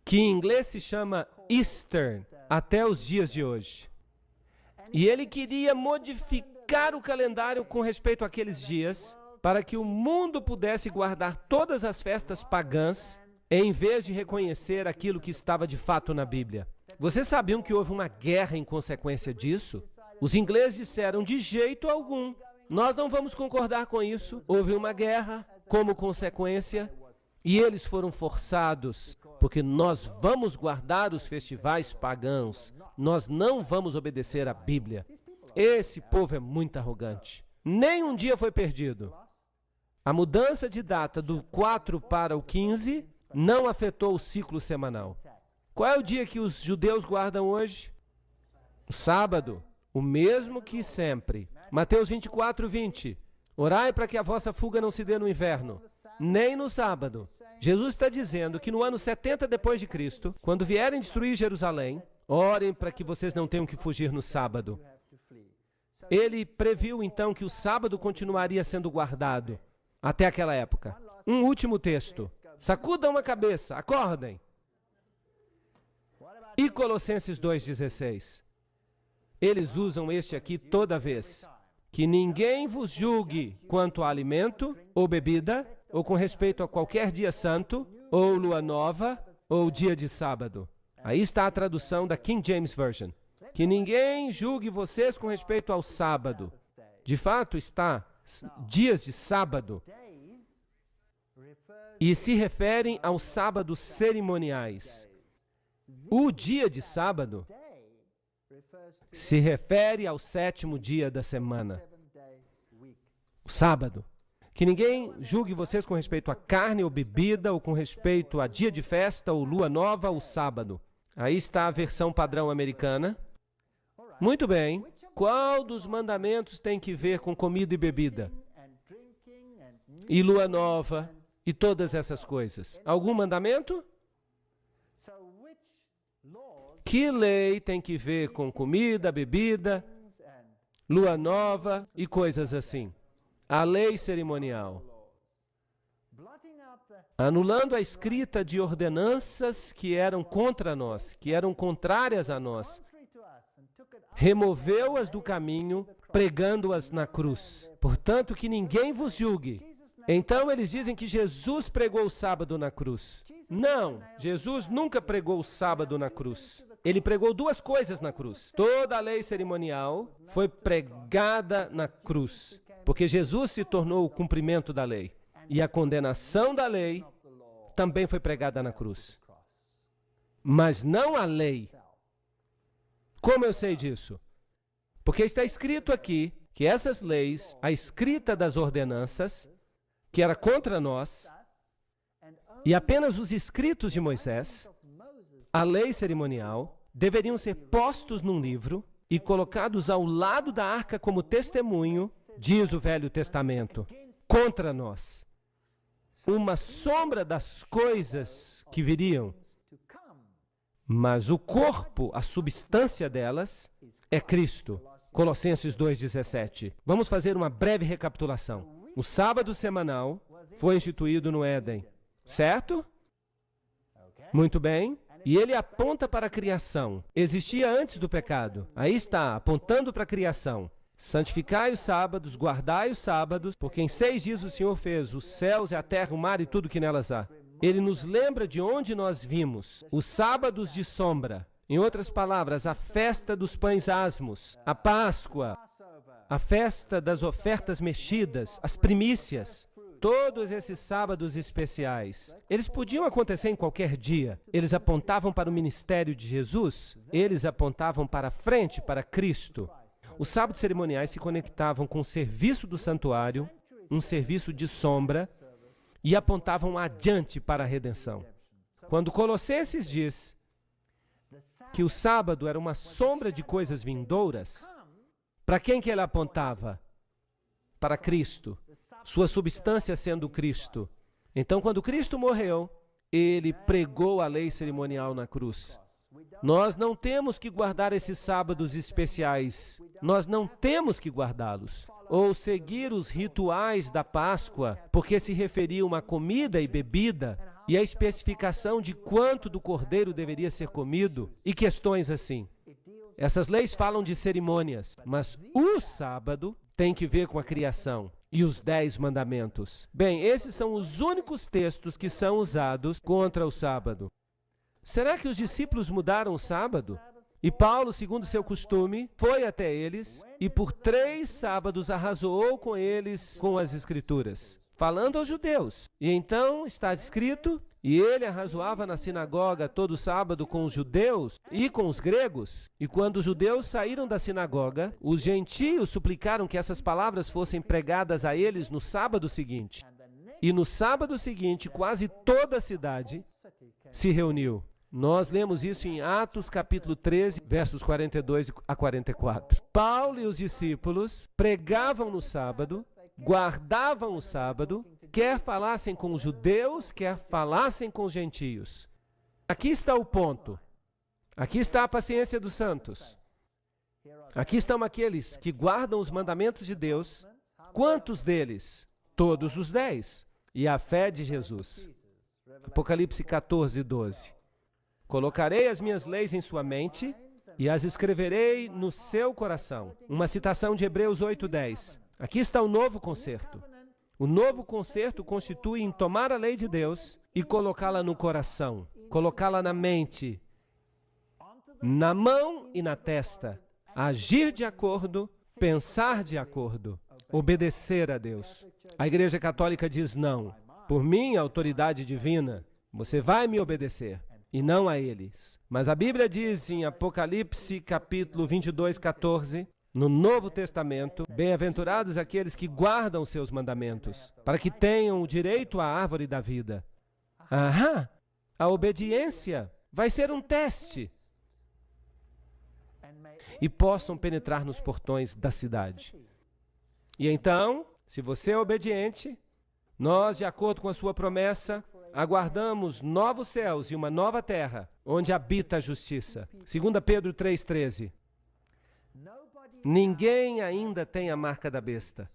que em inglês se chama Easter, até os dias de hoje. E ele queria modificar o calendário com respeito àqueles dias, para que o mundo pudesse guardar todas as festas pagãs, em vez de reconhecer aquilo que estava de fato na Bíblia. Vocês sabiam que houve uma guerra em consequência disso? Os ingleses disseram, de jeito algum, nós não vamos concordar com isso. Houve uma guerra como consequência, e eles foram forçados, porque nós vamos guardar os festivais pagãos, nós não vamos obedecer à Bíblia. Esse povo é muito arrogante. Nem um dia foi perdido. A mudança de data do 4 para o 15 não afetou o ciclo semanal. Qual é o dia que os judeus guardam hoje? O sábado, o mesmo que sempre. Mateus 24, 20. Orai para que a vossa fuga não se dê no inverno, nem no sábado. Jesus está dizendo que no ano 70 depois de Cristo, quando vierem destruir Jerusalém, orem para que vocês não tenham que fugir no sábado. Ele previu então que o sábado continuaria sendo guardado até aquela época. Um último texto. Sacudam a cabeça, acordem. E Colossenses 2,16. Eles usam este aqui toda vez. Que ninguém vos julgue quanto a alimento ou bebida, ou com respeito a qualquer dia santo, ou lua nova, ou dia de sábado. Aí está a tradução da King James Version. Que ninguém julgue vocês com respeito ao sábado. De fato, está dias de sábado. E se referem aos sábados cerimoniais. O dia de sábado se refere ao 7º dia da semana. O sábado. Que ninguém julgue vocês com respeito a carne ou bebida, ou com respeito a dia de festa, ou lua nova, ou sábado. Aí está a versão padrão americana. Muito bem. Qual dos mandamentos tem que ver com comida e bebida? E lua nova? E todas essas coisas? Algum mandamento? Que lei tem que ver com comida, bebida, lua nova e coisas assim? A lei cerimonial. Anulando a escrita de ordenanças que eram contra nós, que eram contrárias a nós. Removeu-as do caminho, pregando-as na cruz. Portanto, que ninguém vos julgue. Então eles dizem que Jesus pregou o sábado na cruz. Não, Jesus nunca pregou o sábado na cruz. Ele pregou duas coisas na cruz. Toda a lei cerimonial foi pregada na cruz, porque Jesus se tornou o cumprimento da lei. E a condenação da lei também foi pregada na cruz. Mas não a lei. Como eu sei disso? Porque está escrito aqui que essas leis, a escrita das ordenanças, que era contra nós, e apenas os escritos de Moisés, a lei cerimonial, deveriam ser postos num livro e colocados ao lado da arca como testemunho, diz o Velho Testamento, contra nós. Uma sombra das coisas que viriam. Mas o corpo, a substância delas, é Cristo. Colossenses 2,17. Vamos fazer uma breve recapitulação. O sábado semanal foi instituído no Éden, certo? Muito bem. E ele aponta para a criação. Existia antes do pecado. Aí está, apontando para a criação. Santificai os sábados, guardai os sábados, porque em 6 dias o Senhor fez os céus e a terra, o mar e tudo que nelas há. Ele nos lembra de onde nós vimos os sábados de sombra. Em outras palavras, a festa dos pães asmos, a Páscoa, a festa das ofertas mexidas, as primícias. Todos esses sábados especiais, eles podiam acontecer em qualquer dia. Eles apontavam para o ministério de Jesus, eles apontavam para frente, para Cristo. Os sábados cerimoniais se conectavam com o serviço do santuário, um serviço de sombra, e apontavam adiante para a redenção. Quando Colossenses diz que o sábado era uma sombra de coisas vindouras, para quem que ele apontava? Para Cristo, sua substância sendo Cristo. Então, quando Cristo morreu, ele pregou a lei cerimonial na cruz. Nós não temos que guardar esses sábados especiais. Nós não temos que guardá-los. Ou seguir os rituais da Páscoa, porque se referiam a comida e bebida, e a especificação de quanto do cordeiro deveria ser comido, e questões assim. Essas leis falam de cerimônias, mas o sábado tem que ver com a criação e os 10 mandamentos. Bem, esses são os únicos textos que são usados contra o sábado. Será que os discípulos mudaram o sábado? E Paulo, segundo seu costume, foi até eles e por 3 sábados arrazoou com eles com as Escrituras, falando aos judeus. E então está escrito, e ele arrazoava na sinagoga todo sábado com os judeus e com os gregos. E quando os judeus saíram da sinagoga, os gentios suplicaram que essas palavras fossem pregadas a eles no sábado seguinte. E no sábado seguinte, quase toda a cidade se reuniu. Nós lemos isso em Atos capítulo 13, versos 42 a 44. Paulo e os discípulos pregavam no sábado, guardavam o sábado, quer falassem com os judeus, quer falassem com os gentios. Aqui está o ponto. Aqui está a paciência dos santos. Aqui estão aqueles que guardam os mandamentos de Deus. Quantos deles? Todos os 10. E a fé de Jesus. Apocalipse 14, 12. Colocarei as minhas leis em sua mente e as escreverei no seu coração. Uma citação de Hebreus 8:10. Aqui está o novo concerto. O novo concerto constitui em tomar a lei de Deus e colocá-la no coração, colocá-la na mente, na mão e na testa. Agir de acordo, pensar de acordo, obedecer a Deus. A Igreja Católica diz não. Por minha autoridade divina, você vai me obedecer. E não a eles. Mas a Bíblia diz em Apocalipse capítulo 22, 14, no Novo Testamento, bem-aventurados aqueles que guardam seus mandamentos, para que tenham o direito à árvore da vida. Aham! A obediência vai ser um teste. E possam penetrar nos portões da cidade. E então, se você é obediente, nós, de acordo com a sua promessa, aguardamos novos céus e uma nova terra, onde habita a justiça. 2 Pedro 3,13. Ninguém ainda tem a marca da besta.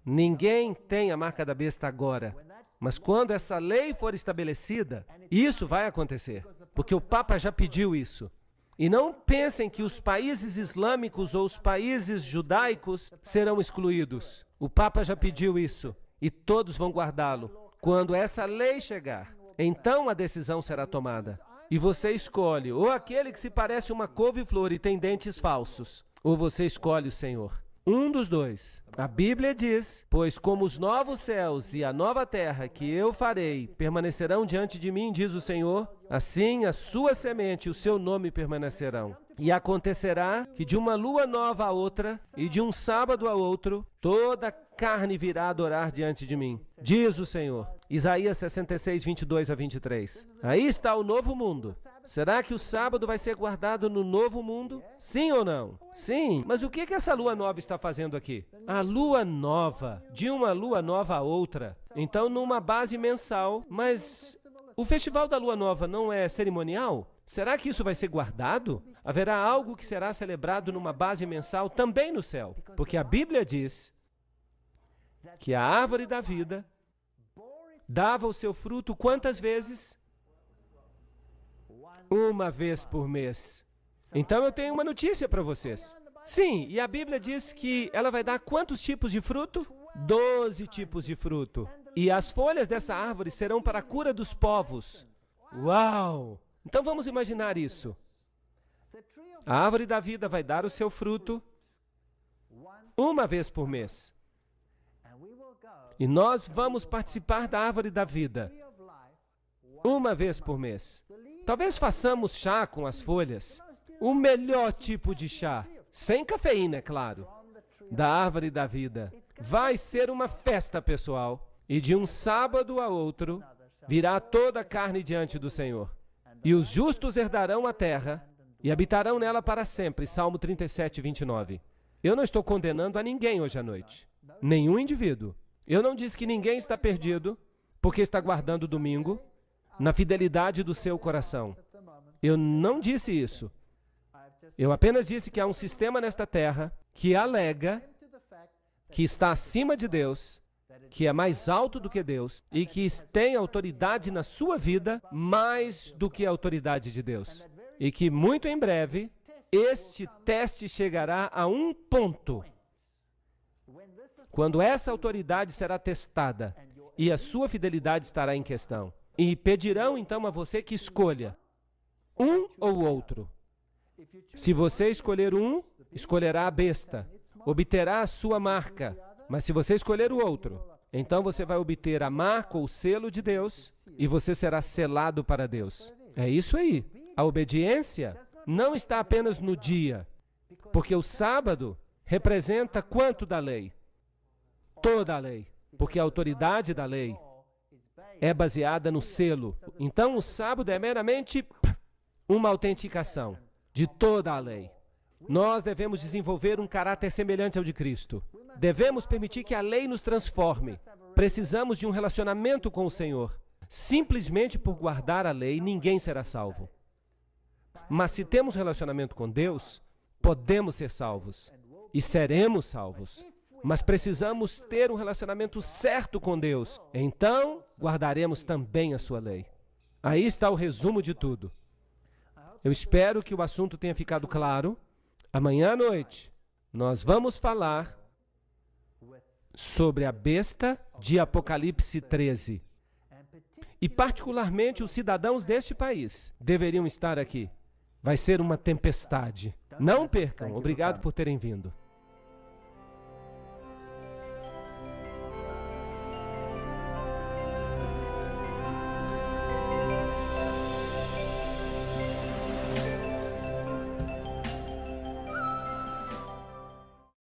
Ninguém tem a marca da besta agora. Mas quando essa lei for estabelecida, isso vai acontecer, porque o Papa já pediu isso. E não pensem que os países islâmicos ou os países judaicos serão excluídos. O Papa já pediu isso, e todos vão guardá-lo. Quando essa lei chegar, então a decisão será tomada. E você escolhe ou aquele que se parece uma couve-flor e tem dentes falsos, ou você escolhe o Senhor. Um dos dois. A Bíblia diz, pois como os novos céus e a nova terra que eu farei permanecerão diante de mim, diz o Senhor, assim a sua semente e o seu nome permanecerão. E acontecerá que de uma lua nova a outra e de um sábado a outro, toda carne virá adorar diante de mim, diz o Senhor. Isaías 66, 22 a 23. Aí está o novo mundo. Será que o sábado vai ser guardado no novo mundo? Sim ou não? Sim. Mas o que essa lua nova está fazendo aqui? A lua nova, de uma lua nova a outra. Então, numa base mensal. Mas o festival da lua nova não é cerimonial? Será que isso vai ser guardado? Haverá algo que será celebrado numa base mensal também no céu. Porque a Bíblia diz que a árvore da vida dava o seu fruto quantas vezes? Uma vez por mês. Então eu tenho uma notícia para vocês. Sim, e a Bíblia diz que ela vai dar quantos tipos de fruto? 12 tipos de fruto. E as folhas dessa árvore serão para a cura dos povos. Uau! Então vamos imaginar isso. A árvore da vida vai dar o seu fruto uma vez por mês. E nós vamos participar da árvore da vida uma vez por mês. Talvez façamos chá com as folhas. O melhor tipo de chá, sem cafeína, é claro, da árvore da vida. Vai ser uma festa, pessoal. E de um sábado a outro virá toda a carne diante do Senhor. E os justos herdarão a terra e habitarão nela para sempre. Salmo 37, 29. Eu não estou condenando a ninguém hoje à noite. Nenhum indivíduo. Eu não disse que ninguém está perdido porque está guardando o domingo na fidelidade do seu coração. Eu não disse isso. Eu apenas disse que há um sistema nesta terra que alega que está acima de Deus, que é mais alto do que Deus e que tem autoridade na sua vida mais do que a autoridade de Deus. E que muito em breve este teste chegará a um ponto, quando essa autoridade será testada e a sua fidelidade estará em questão. E pedirão então a você que escolha um ou outro. Se você escolher um, escolherá a besta, obterá a sua marca. Mas se você escolher o outro, então você vai obter a marca ou o selo de Deus e você será selado para Deus. É isso aí. A obediência não está apenas no dia, porque o sábado representa quanto da lei? Toda a lei, porque a autoridade da lei é baseada no selo. Então o sábado é meramente uma autenticação de toda a lei. Nós devemos desenvolver um caráter semelhante ao de Cristo. Devemos permitir que a lei nos transforme. Precisamos de um relacionamento com o Senhor. Simplesmente por guardar a lei, ninguém será salvo. Mas se temos relacionamento com Deus, podemos ser salvos. E seremos salvos. Mas precisamos ter um relacionamento certo com Deus. Então, guardaremos também a sua lei. Aí está o resumo de tudo. Eu espero que o assunto tenha ficado claro. Amanhã à noite, nós vamos falar sobre a besta de Apocalipse 13. E particularmente os cidadãos deste país deveriam estar aqui. Vai ser uma tempestade. Não percam. Obrigado por terem vindo.